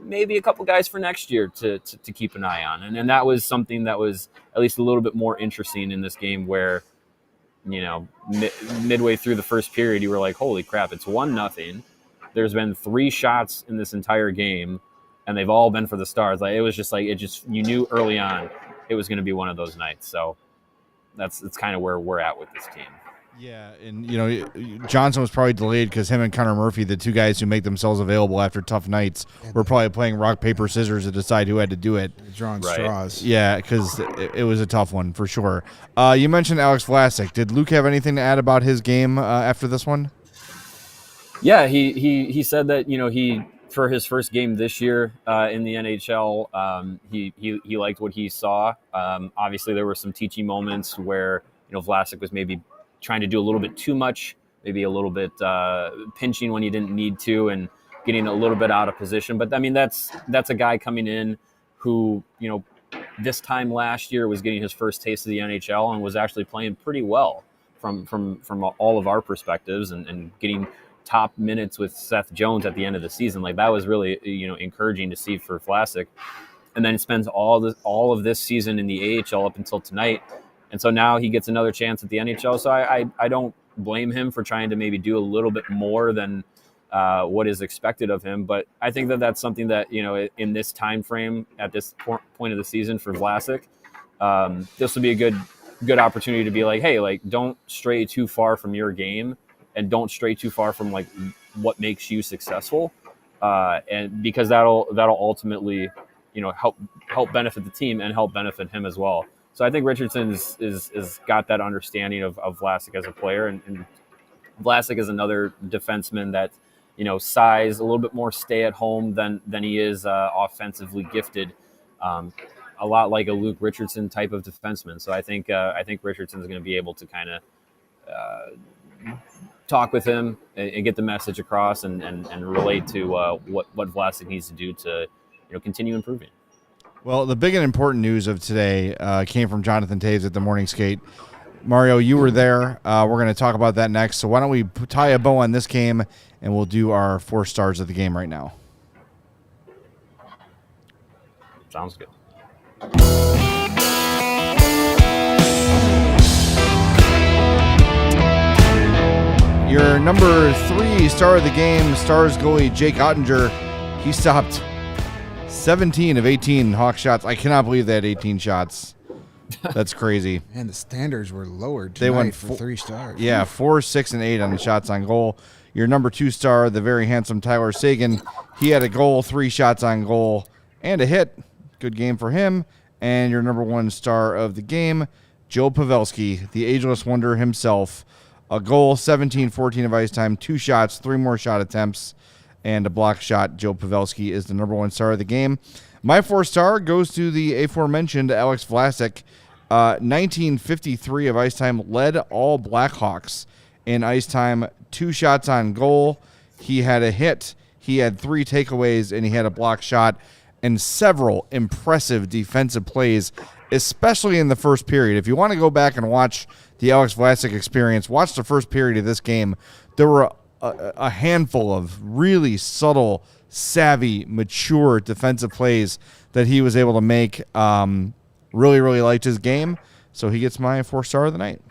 maybe a couple guys for next year to keep an eye on. And that was something that was at least a little bit more interesting in this game, where, midway through the first period, you were like, holy crap, it's 1-0. There's been 3 shots in this entire game, and they've all been for the Stars. Like, it was just like, you knew early on it was going to be one of those nights. So that's kind of where we're at with this team. Yeah, and Johnson was probably delayed because him and Connor Murphy, the 2 guys who make themselves available after tough nights, were probably playing rock, paper, scissors to decide who had to do it. Drawing straws. Yeah, because it was a tough one for sure. You mentioned Alex Vlasic. Did Luke have anything to add about his game after this one? Yeah, he said that he, for his first game this year in the NHL, he liked what he saw. Obviously, there were some teaching moments where Vlasic was maybe trying to do a little bit too much, maybe a little bit pinching when he didn't need to, and getting a little bit out of position. But I mean, that's a guy coming in who, this time last year was getting his first taste of the NHL and was actually playing pretty well from all of our perspectives, and getting top minutes with Seth Jones at the end of the season. Like, that was really, encouraging to see for Vlasic. And then spends all of this season in the AHL up until tonight. And so now he gets another chance at the NHL. So I don't blame him for trying to maybe do a little bit more than what is expected of him. But I think that that's something that, in this time frame, at this point of the season for Vlasic, this will be a good opportunity to be like, hey, like, don't stray too far from your game, and don't stray too far from like what makes you successful. And because that'll ultimately, help benefit the team and help benefit him as well. So I think Richardson is got that understanding of Vlasic as a player, and Vlasic is another defenseman that, size, a little bit more stay at home than he is offensively gifted. A lot like a Luke Richardson type of defenseman. So I think Richardson's going to be able to kind of talk with him and get the message across and relate to what Vlasic needs to do to continue improving. Well, the big and important news of today came from Jonathan Taves at the Morning Skate. Mario, you were there. We're going to talk about that next. So why don't we tie a bow on this game, and we'll do our 4 stars of the game right now. Sounds good. Your number 3 star of the game, Stars goalie Jake Ottinger. He stopped 17 of 18 Hawk shots. I cannot believe they had 18 shots. That's crazy. And the standards were lowered they went for 3 stars. Yeah, 4, 6, and 8 on the shots on goal. Your number 2 star, the very handsome Tyler Seguin. He had a goal, 3 shots on goal, and a hit. Good game for him. And your number one star of the game, Joe Pavelski, the ageless wonder himself. A goal, 17-14 of ice time, 2 shots, 3 more shot attempts, and a block shot. Joe Pavelski is the number one star of the game. My 4-star goes to the aforementioned Alex Vlasic. 1953 of ice time, led all Blackhawks in ice time, 2 shots on goal. He had a hit, he had 3 takeaways, and he had a block shot, and several impressive defensive plays, especially in the first period. If you want to go back and watch the Alex Vlasic experience, watch the first period of this game. There were a handful of really subtle, savvy, mature defensive plays that he was able to make. Really, really liked his game, so he gets my 4-star of the night.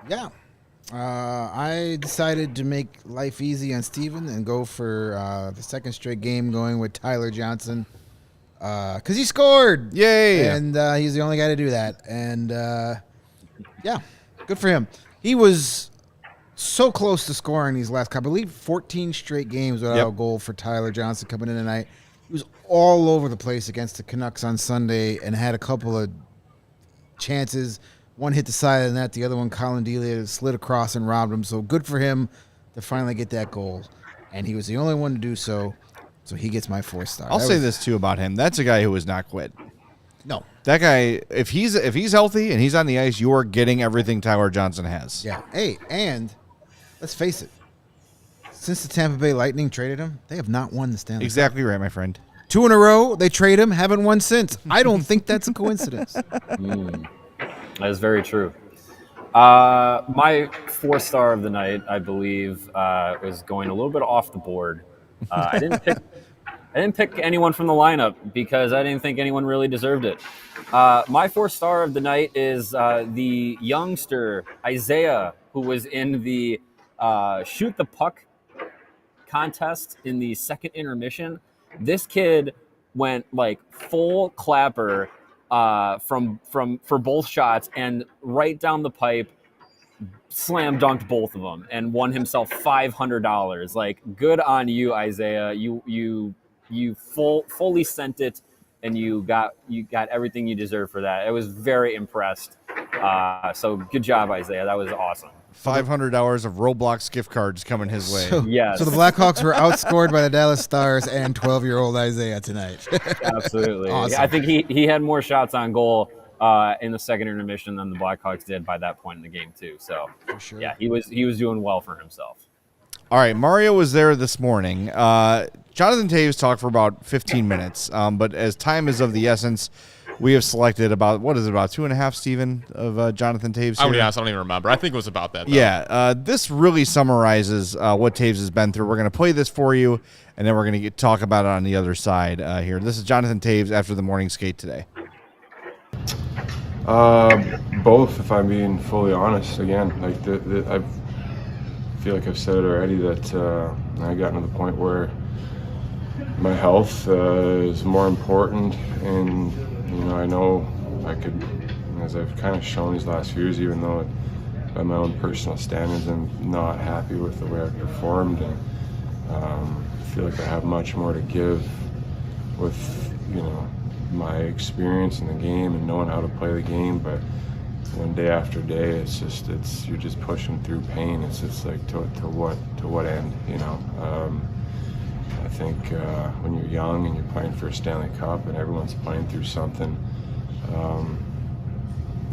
Yeah. I decided to make life easy on Steven and go for the second straight game going with Tyler Johnson because he scored. Yay! And he's the only guy to do that. And, yeah, good for him. He was so close to scoring these last couple. I believe 14 straight games without a goal for Tyler Johnson coming in tonight. He was all over the place against the Canucks on Sunday and had a couple of chances. One hit the side of the net, the other one, Colin Delia slid across and robbed him. So good for him to finally get that goal. And he was the only one to do so. So he gets my 4-star. I'll say this too about him. That's a guy who has not quit. No. That guy, if he's healthy and he's on the ice, you are getting everything Tyler Johnson has. Yeah. Hey, and let's face it. Since the Tampa Bay Lightning traded him, they have not won the Stanley Cup. Exactly right, my friend. 2 in a row, they trade him, haven't won since. I don't think that's a coincidence. That is very true. My 4-star of the night, I believe, was going a little bit off the board. I didn't pick anyone from the lineup because I didn't think anyone really deserved it. My 4-star of the night is the youngster Isaiah, who was in the shoot the puck contest in the second intermission. This kid went like full clapper for both shots and right down the pipe, slam dunked both of them and won himself $500. Like, good on you, Isaiah. You fully sent it, and you got everything you deserve for that. I was very impressed. So good job, Isaiah. That was awesome. $500 of Roblox gift cards coming his way. So the Blackhawks were outscored by the Dallas Stars and 12-year-old Isaiah tonight. Absolutely. Awesome. Yeah, I think he had more shots on goal in the second intermission than the Blackhawks did by that point in the game too. So for sure. Yeah, he was doing well for himself. All right, Mario was there this morning. Jonathan Toews talked for about 15 minutes, but as time is of the essence, we have selected about 2.5, Steven, of Jonathan Toews I'll here? be honest, I don't even remember. I think it was about that, though. Yeah, this really summarizes what Toews has been through. We're going to play this for you, and then we're going to talk about it on the other side here. This is Jonathan Toews after the morning skate today. Both, if I'm being fully honest. Again, like I feel like I've said it already that I gotten to the point where my health is more important, and I know I could, as I've kind of shown these last few years, even though by my own personal standards I'm not happy with the way I've performed, and I feel like I have much more to give with my experience in the game and knowing how to play the game. But when day after day, you're just pushing through pain. It's just like to what end, I think when you're young and you're playing for a Stanley Cup and everyone's playing through something,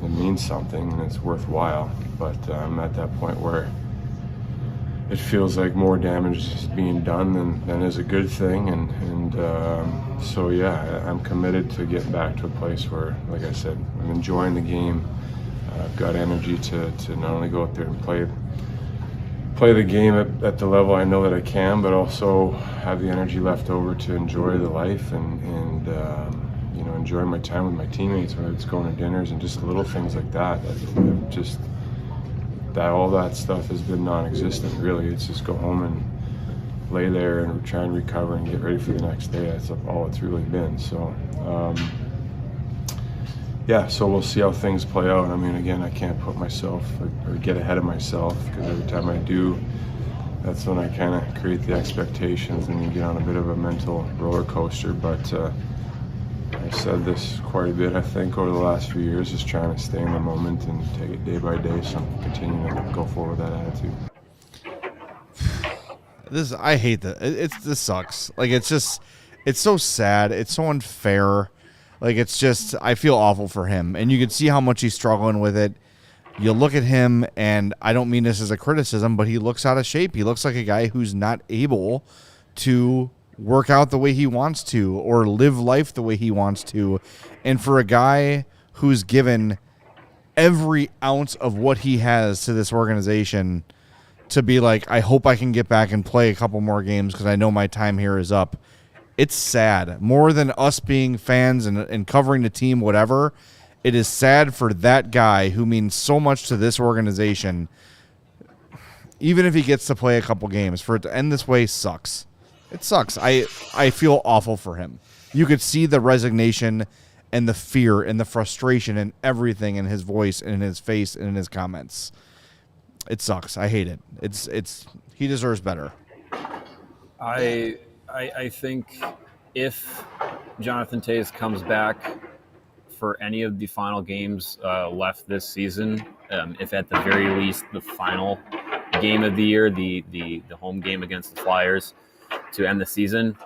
it means something and it's worthwhile. But I'm at that point where it feels like more damage is being done than is a good thing, and so yeah, I'm committed to getting back to a place where, like I said, I'm enjoying the game. I've got energy to not only go out there and play the game at the level I know that I can, but also have the energy left over to enjoy the life and enjoy my time with my teammates, whether it's going to dinners and just little things like that. All that stuff has been non-existent, really. It's just go home and lay there and try and recover and get ready for the next day. That's all it's really been. So so we'll see how things play out. I mean, again, I can't put myself or get ahead of myself, because every time I do, that's when I kind of create the expectations and you get on a bit of a mental roller coaster. But I've said this quite a bit, I think, over the last few years, just trying to stay in the moment and take it day by day, so continue to go forward with that attitude. I hate that. This sucks. Like, it's so sad. It's so unfair. Like, I feel awful for him. And you can see how much he's struggling with it. You look at him, and I don't mean this as a criticism, but he looks out of shape. He looks like a guy who's not able to work out the way he wants to or live life the way he wants to. And for a guy who's given every ounce of what he has to this organization to be like, I hope I can get back and play a couple more games because I know my time here is up. It's sad. More than us being fans and covering the team, whatever, it is sad for that guy who means so much to this organization. Even if he gets to play a couple games, for it to end this way sucks. It sucks. I feel awful for him. You could see the resignation and the fear and the frustration and everything in his voice and in his face and in his comments. It sucks. I hate it. He deserves better. I think if Jonathan Toews comes back for any of the final games left this season, if at the very least the final game of the year, the home game against the Flyers to end the season,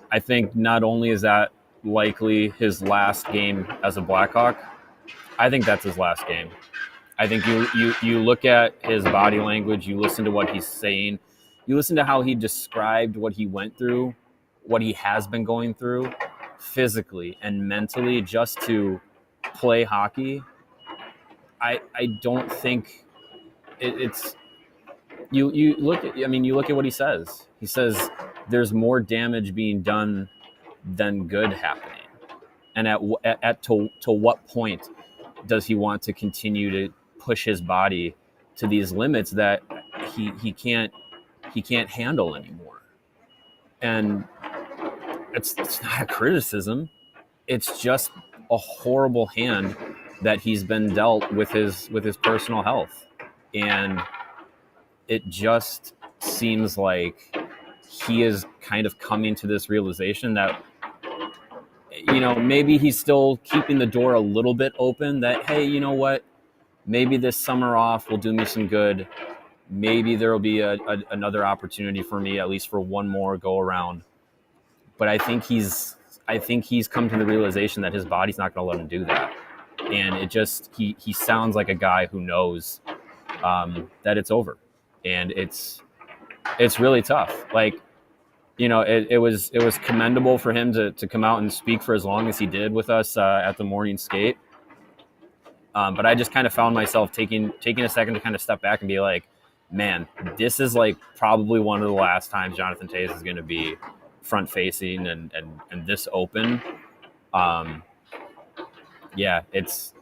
I think not only is that likely his last game as a Blackhawk, I think that's his last game. I think you look at his body language, you listen to what he's saying, you listen to how he described what he went through, what he has been going through physically and mentally just to play hockey. I don't think it's you look at what he says. He says there's more damage being done than good happening. And to what point does he want to continue to push his body to these limits that he can't handle anymore? And it's not a criticism. It's just a horrible hand that he's been dealt with his personal health. And it just seems like he is kind of coming to this realization that, maybe he's still keeping the door a little bit open that, hey, you know what? Maybe this summer off will do me some good. Maybe there will be another opportunity for me, at least for one more go around. But I think he's come to the realization that his body's not going to let him do that. And it just, he sounds like a guy who knows that it's over. And it's really tough. Like, it was commendable for him to come out and speak for as long as he did with us at the morning skate. But I just kind of found myself taking a second to kind of step back and be like, man, this is like probably one of the last times Jonathan Toews is going to be front facing and this open. Yeah, it's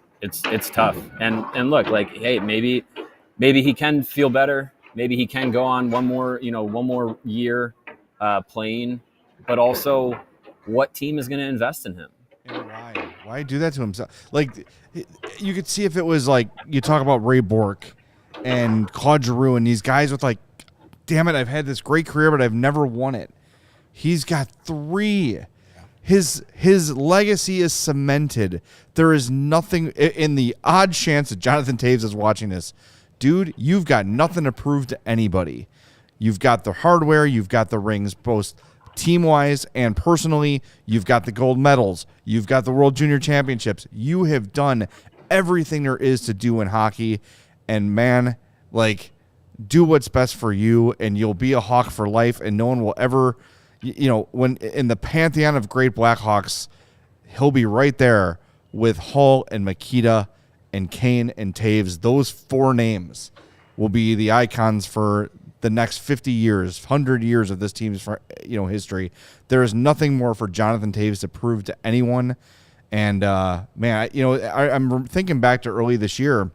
tough. And look, like, hey, maybe he can feel better. Maybe he can go on one more year playing, but also what team is going to invest in him? Why do that to himself? Like, you could see if it was like you talk about Ray Bourque and Claude Giroux and these guys with like, damn it, I've had this great career, but I've never won it. He's got 3. His legacy is cemented. There is nothing in the odd chance that Jonathan Toews is watching this. Dude, you've got nothing to prove to anybody. You've got the hardware. You've got the rings, both team-wise and personally. You've got the gold medals. You've got the World Junior Championships. You have done everything there is to do in hockey. And, man, like, do what's best for you, and you'll be a Hawk for life, and no one will ever, when in the pantheon of great Blackhawks, he'll be right there with Hull and Makita and Kane and Toews. Those 4 names will be the icons for the next 50 years, 100 years of this team's history. There is nothing more for Jonathan Toews to prove to anyone. And man, I'm thinking back to early this year,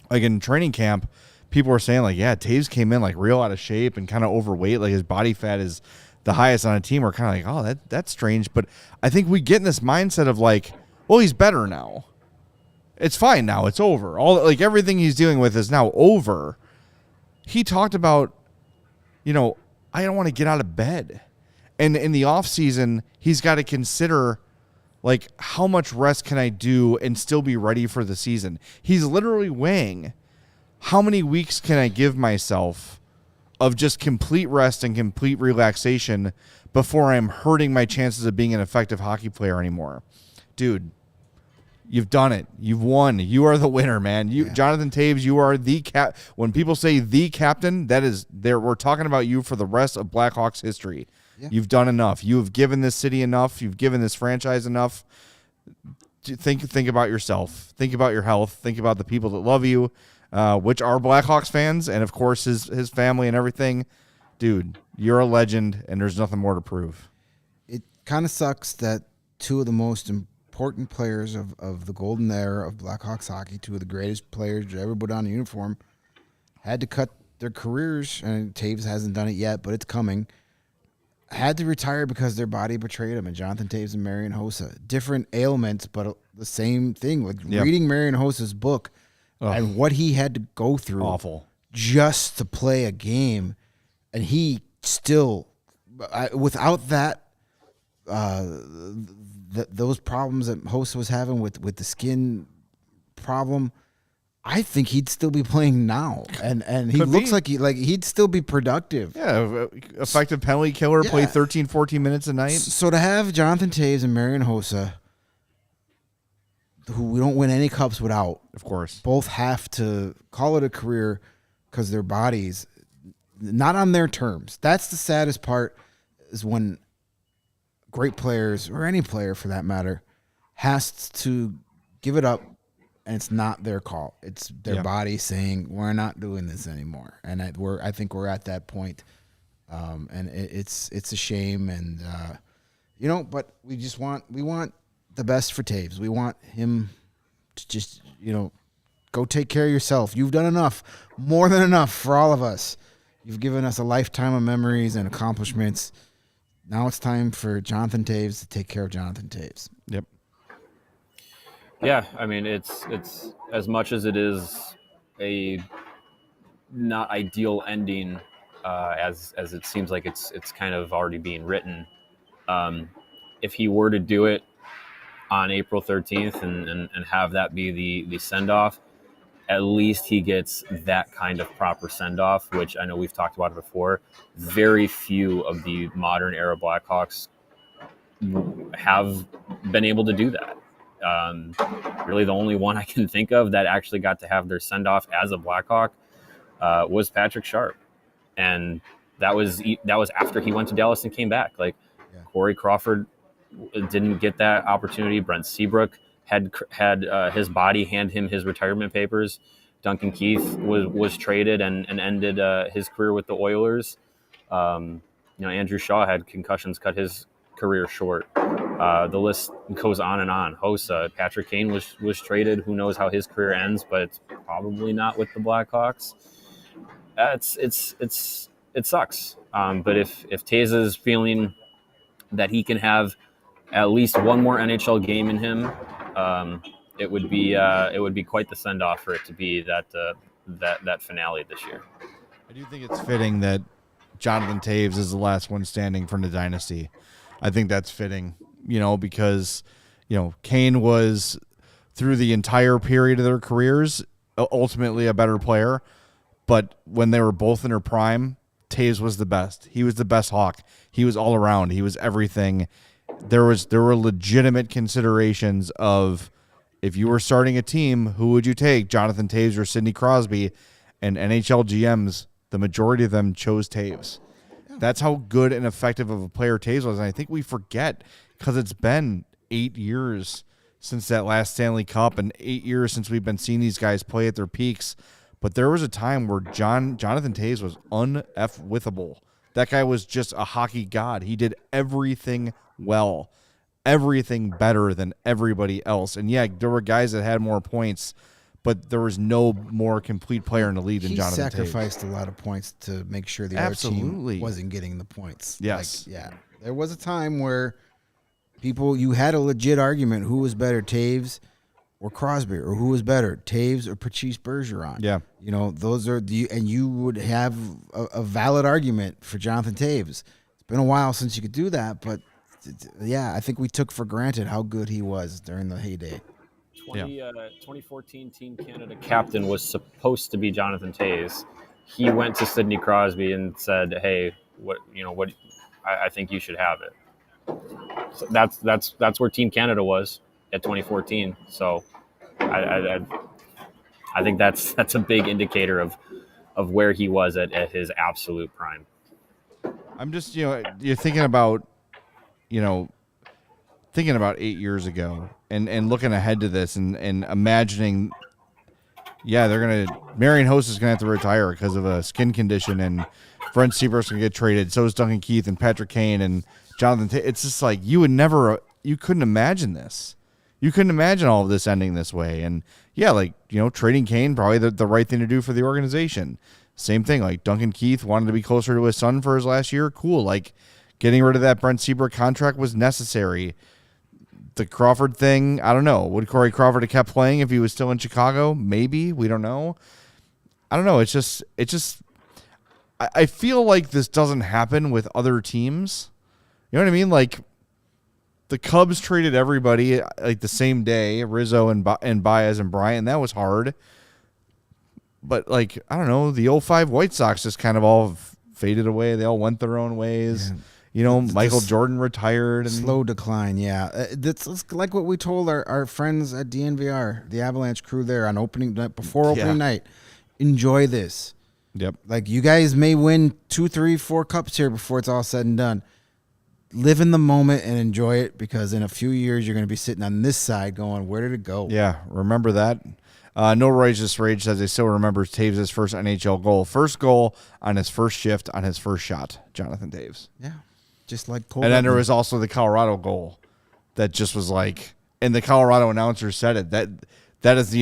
like in training camp, people were saying like, yeah, Toews came in like real out of shape and kind of overweight, like his body fat is the highest on a team. We're kind of like, oh, that's strange. But I think we get in this mindset of like, well, he's better now. It's fine now. It's over. Everything he's dealing with is now over. He talked about, I don't want to get out of bed. And in the off season, he's got to consider Like, how much rest can I do and still be ready for the season? He's literally weighing how many weeks can I give myself of just complete rest and complete relaxation before I'm hurting my chances of being an effective hockey player anymore. Dude, you've done it. You've won. You are the winner, man. Jonathan Toews, you are the cap. When people say the captain, that is there. We're talking about you for the rest of Blackhawks history. Yeah. You've done enough. You have given this city enough. You've given this franchise enough. Think about yourself. Think about your health. Think about the people that love you, which are Blackhawks fans, and of course his family and everything. Dude, you're a legend, and there's nothing more to prove. It kind of sucks that two of the most important players of the golden era of Blackhawks hockey, two of the greatest players to ever put on a uniform, had to cut their careers, and Toews hasn't done it yet, but it's coming. Had to retire because their body betrayed them, and Jonathan Toews and Marian Hossa. Different ailments, but the same thing. Like reading Marian Hossa's book and what he had to go through just to play a game, and he still, without that, those problems that Hossa was having with the skin problem, I think he'd still be playing now, and he looks like he'd still be productive. Yeah, effective penalty killer, play 13, 14 minutes a night. So to have Jonathan Toews and Marian Hossa, who we don't win any cups without, of course, both have to call it a career because their bodies, not on their terms. That's the saddest part, is when great players, or any player for that matter, has to give it up. And it's not their call. It's their body saying, we're not doing this anymore. And I think we're at that point. And it's a shame. And, but we want the best for Toews. We want him to just, go take care of yourself. You've done enough, more than enough for all of us. You've given us a lifetime of memories and accomplishments. Now it's time for Jonathan Toews to take care of Jonathan Toews. Yep. Yeah, I mean, it's as much as it is a not ideal ending, as it seems like it's kind of already being written. If he were to do it on April 13th and have that be the send off, at least he gets that kind of proper send off, which I know we've talked about it before. Very few of the modern era Blackhawks have been able to do that. Really the only one I can think of that actually got to have their send-off as a Blackhawk was Patrick Sharp, and that was after he went to Dallas and came back. Corey Crawford didn't get that opportunity. Brent Seabrook had his body hand him his retirement papers. Duncan Keith was traded and ended his career with the Oilers. Andrew Shaw had concussions cut his career short. The list goes on and on. Hossa, Patrick Kane was traded. Who knows how his career ends, but it's probably not with the Blackhawks. It sucks. But if Toews is feeling that he can have at least one more NHL game in him, it would be quite the send off for it to be that finale this year. I do think it's fitting that Jonathan Toews is the last one standing from the dynasty. I think that's fitting. Because, Kane was, through the entire period of their careers, ultimately a better player. But when they were both in their prime, Toews was the best. He was the best Hawk. He was all around. He was everything. There were legitimate considerations of, if you were starting a team, who would you take, Jonathan Toews or Sidney Crosby? And NHL GMs, the majority of them chose Toews. That's how good and effective of a player Toews was. And I think we forget, because it's been 8 years since that last Stanley Cup and 8 years since we've been seeing these guys play at their peaks. But there was a time where Jonathan Toews was un-F-withable. That guy was just a hockey god. He did everything well, everything better than everybody else. And yeah, there were guys that had more points, but there was no more complete player in the league than Jonathan Toews. He sacrificed a lot of points to make sure the other team wasn't getting the points. Yes. There was a time where you had a legit argument who was better, Toews or Crosby, or who was better, Toews or Patrice Bergeron. Yeah. Those are and you would have a valid argument for Jonathan Toews. It's been a while since you could do that, but yeah, I think we took for granted how good he was during the heyday. 2014 Team Canada captain was supposed to be Jonathan Toews. He went to Sidney Crosby and said, "Hey, I think you should have it." So that's where Team Canada was at 2014. So I think that's a big indicator of where he was at his absolute prime. I'm just, you're thinking about 8 years ago and looking ahead to this and imagining, Marian Hossa is going to have to retire because of a skin condition, and Brent Seabrook's going to get traded. So is Duncan Keith and Patrick Kane and Jonathan. It's just like you couldn't imagine this. You couldn't imagine all of this ending this way. And trading Kane, probably the right thing to do for the organization. Same thing, like Duncan Keith wanted to be closer to his son for his last year. Cool. Like getting rid of that Brent Seabrook contract was necessary. The Crawford thing, I don't know. Would Corey Crawford have kept playing if he was still in Chicago? Maybe. We don't know. I don't know. It's just I feel like this doesn't happen with other teams. You know what I mean? Like the Cubs traded everybody like the same day, Rizzo and Baez and Bryant. That was hard. But like, I don't know, the 05 White Sox just kind of all faded away. They all went their own ways. Yeah. Michael Jordan retired. And slow decline, yeah. It's like what we told our friends at DNVR, the Avalanche crew there on opening night, before opening night. Enjoy this. Yep. Like you guys may win 2, 3, 4 cups here before it's all said and done. Live in the moment and enjoy it, because in a few years you're going to be sitting on this side going, where did it go? Yeah, remember that. No Righteous Rage says they still remembers Taves' first NHL goal. First goal on his first shift on his first shot, Jonathan Taves. Yeah, just like Cole. And then there was also the Colorado goal that just was like, and the Colorado announcer said it, that is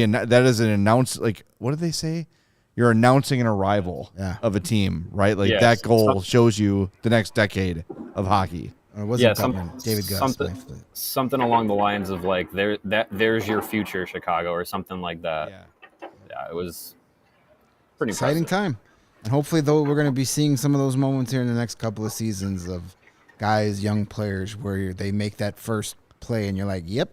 an announce, like, what did they say? You're announcing an arrival of a team, right? Like that goal shows you the next decade of hockey. It wasn't David Gus. Something along the lines of like there's your future, Chicago, or something like that. Yeah, it was pretty exciting time. And hopefully, though, we're going to be seeing some of those moments here in the next couple of seasons of guys, young players, where they make that first play and you're like, yep,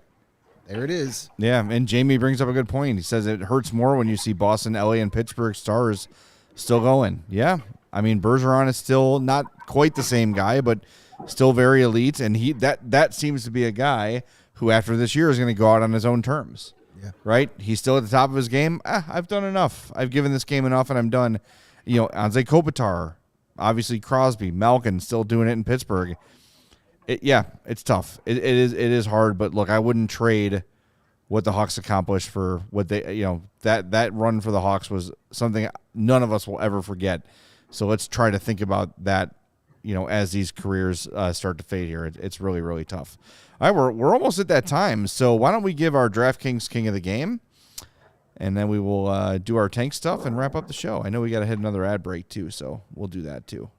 there it is. Yeah, and Jamie brings up a good point. He says it hurts more when you see Boston, LA, and Pittsburgh stars still going. Yeah, I mean, Bergeron is still not quite the same guy, but still very elite, and that seems to be a guy who after this year is going to go out on his own terms. Yeah. Right? He's still at the top of his game. I've done enough. I've given this game enough, and I'm done. Anze Kopitar, obviously Crosby, Malkin still doing it in Pittsburgh. It's tough. It is hard, but look, I wouldn't trade what the Hawks accomplished for what they, that run for the Hawks was something none of us will ever forget. So let's try to think about that, as these careers start to fade here. It's really, really tough. All right, we're almost at that time. So why don't we give our DraftKings King of the Game, and then we will do our tank stuff and wrap up the show. I know we got to hit another ad break too, so we'll do that too.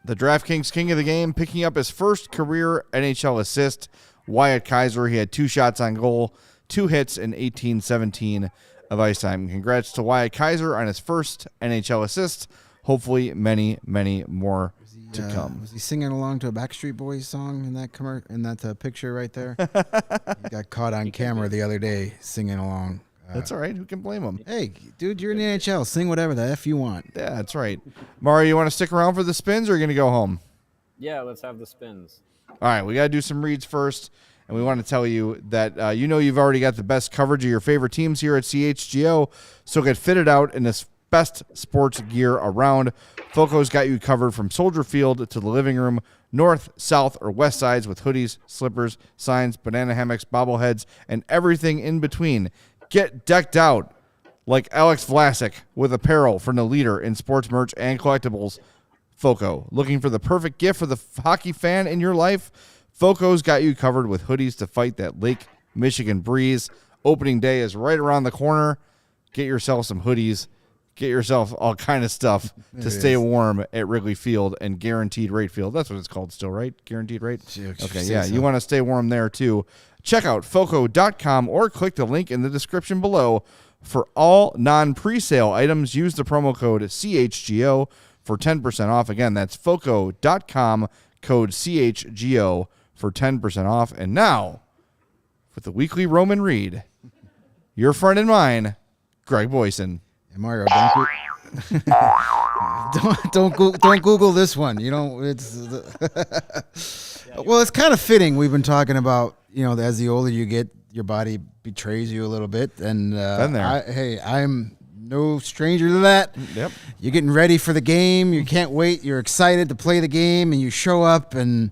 The DraftKings King of the Game, picking up his first career NHL assist, Wyatt Kaiser. He had 2 shots on goal, 2 hits in 18-17 of ice time. Congrats to Wyatt Kaiser on his first NHL assist. Hopefully many, many more to come. Was he singing along to a Backstreet Boys song in that picture right there? He got caught on camera the other day singing along. That's all right. Who can blame him? Hey, dude, you're in the NHL. Sing whatever the F you want. Yeah, that's right. Mario, you want to stick around for the spins, or are you going to go home? Yeah, let's have the spins. All right, we got to do some reads first, and we want to tell you that you've already got the best coverage of your favorite teams here at CHGO, so get fitted out in this best sports gear around. Foco's got you covered from Soldier Field to the living room, north, south, or west sides with hoodies, slippers, signs, banana hammocks, bobbleheads, and everything in between. Get decked out like Alex Vlasic with apparel from the leader in sports merch and collectibles, Foco. Looking for the perfect gift for the hockey fan in your life? Foco's got you covered with hoodies to fight that Lake Michigan breeze. Opening day is right around the corner. Get yourself some hoodies. Get yourself all kind of stuff to stay warm at Wrigley Field and Guaranteed Rate Field. That's what it's called still, right? Guaranteed Rate? Okay, yeah. You want to stay warm there, too. Check out Foco.com or click the link in the description below. For all non-presale items, use the promo code CHGO for 10% off. Again, that's foco.com, code CHGO for 10% off. And now, with the weekly Roman read, your friend and mine, Greg Boysen. Hey, Mario, don't Google this one. You know, well, it's kind of fitting. We've been talking about, as the older you get, your body betrays you a little bit. And Been there. I'm no stranger to that. Yep. You're getting ready for the game. You can't wait. You're excited to play the game, and you show up, and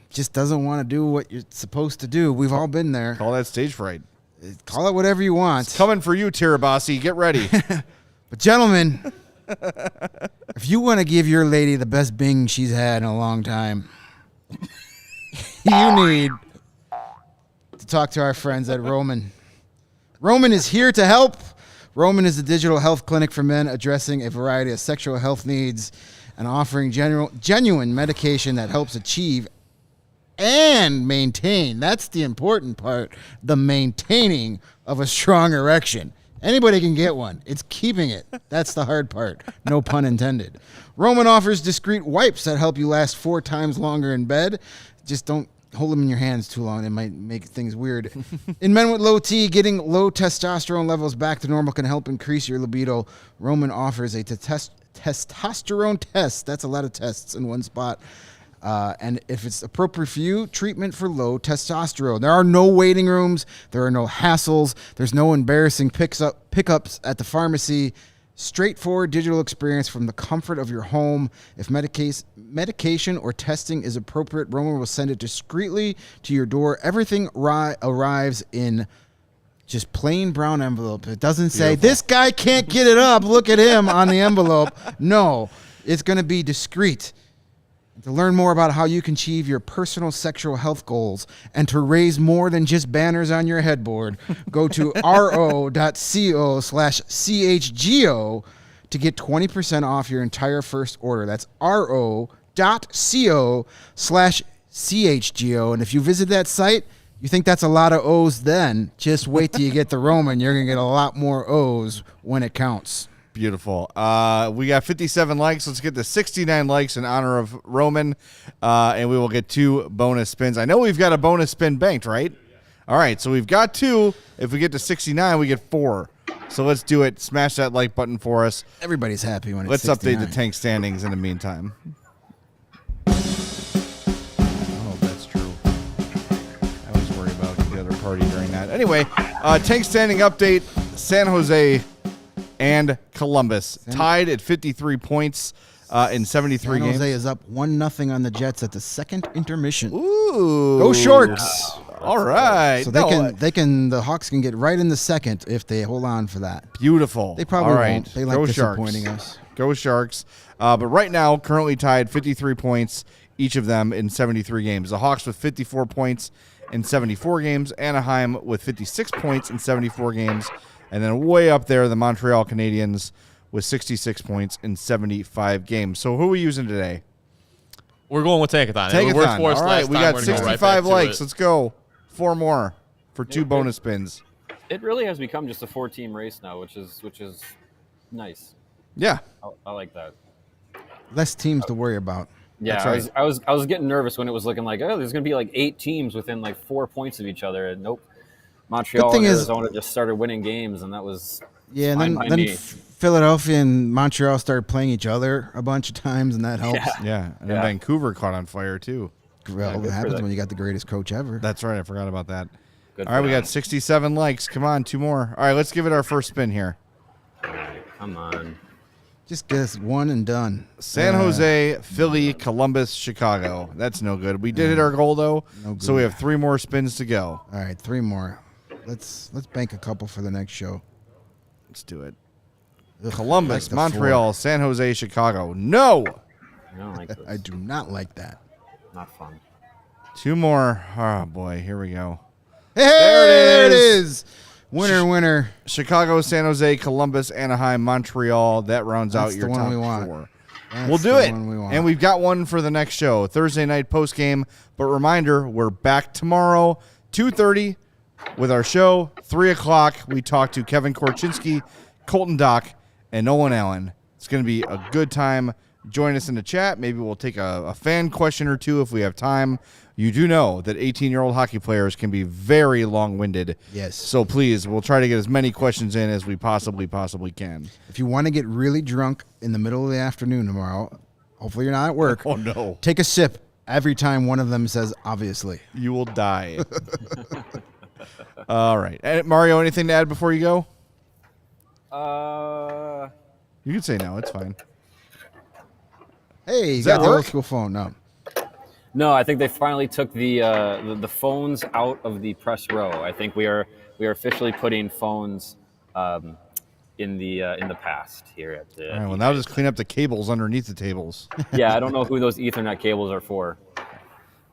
just doesn't want to do what you're supposed to do. We've all been there. Call that stage fright. Call it whatever you want. It's coming for you, Tirabassi. Get ready. But gentlemen, if you want to give your lady the best bing she's had in a long time, you need to talk to our friends at Roman. Roman is here to help. Roman is a digital health clinic for men addressing a variety of sexual health needs and offering genuine medication that helps achieve and maintain. That's the important part, the maintaining of a strong erection. Anybody can get one. It's keeping it. That's the hard part. No pun intended. Roman offers discreet wipes that help you last 4 times longer in bed. Just don't hold them in your hands too long. It might make things weird. In men with low T, getting low testosterone levels back to normal can help increase your libido. Roman offers a testosterone test. That's a lot of tests in one spot. And if it's appropriate for you, treatment for low testosterone. There are no waiting rooms. There are no hassles. There's no embarrassing pickups at the pharmacy. Straightforward digital experience from the comfort of your home. If medication or testing is appropriate, Roman will send it discreetly to your door. Everything arrives in just plain brown envelope. It doesn't say, this guy can't get it up. Look at him on the envelope. No, it's going to be discreet. To learn more about how you can achieve your personal sexual health goals and to raise more than just banners on your headboard, go to ro.co/CHGO to get 20% off your entire first order. That's ro.co/CHGO. And if you visit that site, you think that's a lot of O's then, just wait till you get the Roman. You're going to get a lot more O's when it counts. Beautiful. We got 57 likes. Let's get to 69 likes in honor of Roman, and we will get 2 bonus spins. I know we've got a bonus spin banked, right? All right, so we've got 2. If we get to 69, we get 4. So let's do it. Smash that like button for us. Everybody's happy when it's Let's 69. update the tank standings in the meantime. Oh, that's true. I always worry about the other party during that. Anyway, tank standing update. San Jose and Columbus tied at 53 points in 73 games. San Jose is up 1-0 on the Jets at the second intermission. Ooh. Go Sharks. All right. So the Hawks can get right in the second if they hold on for that. Beautiful. They probably All right. won't. They like Go disappointing Sharks. us. Go Sharks. But right now, currently tied 53 points, each of them in 73 games. The Hawks with 54 points in 74 games. Anaheim with 56 points in 74 games. And then way up there, the Montreal Canadiens with 66 points in 75 games. So who are we using today? We're going with Tankathon. Tankathon. All right, we got 65 likes. It. Let's go. 4 more for 2 bonus spins. It really has become just a 4-team race now, which is nice. Yeah. I like that. Less teams to worry about. Yeah, right. I was getting nervous when it was looking like, there's going to be like 8 teams within like 4 points of each other. And nope. Montreal and Arizona just started winning games, and that was and then Philadelphia and Montreal started playing each other a bunch of times, and that helps. Yeah, and then Vancouver caught on fire too. Well, what happens when you got the greatest coach ever? That's right. I forgot about that. All right, we got 67 likes. Come on, 2 more. All right, let's give it our first spin here. Come on. Just guess one and done. San Jose, Philly, Columbus, Chicago. That's no good. We did hit our goal, though, so we have 3 more spins to go. All right, 3 more. Let's bank a couple for the next show. Let's do it. Columbus, Montreal, 4. San Jose, Chicago. No! I don't like this. I do not like that. Not fun. 2 more. Oh, boy. Here we go. Hey, there it is. Winner. Chicago, San Jose, Columbus, Anaheim, Montreal. That rounds out your top 4. We'll do it. And we've got one for the next show, Thursday night postgame. But reminder, we're back tomorrow, 2:30 with our show. 3 o'clock, we talk to Kevin Korchinski, Colton Dock, and Nolan Allen. It's going to be a good time. Join us in the chat. Maybe we'll take a fan question or two if we have time. You do know that 18-year-old hockey players can be very long-winded. Yes. So please, we'll try to get as many questions in as we possibly can. If you want to get really drunk in the middle of the afternoon tomorrow, hopefully you're not at work. Oh, no. Take a sip every time one of them says, obviously. You will die. All right. Mario, anything to add before you go? You can say no. It's fine. Hey, you Does got that the work? old school phone. No, I think they finally took the phones out of the press row. I think we are officially putting phones in the past here at the. All right, well, now just clean up the cables underneath the tables. Yeah, I don't know who those Ethernet cables are for.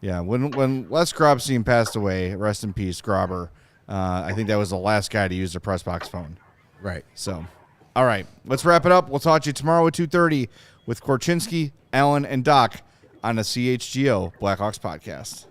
Yeah, when Les Grobstein passed away, rest in peace, Grobber, I think that was the last guy to use the press box phone. Right. So, all right, let's wrap it up. We'll talk to you tomorrow at 2:30 with Korchinski, Allen, and Doc on the CHGO Blackhawks podcast.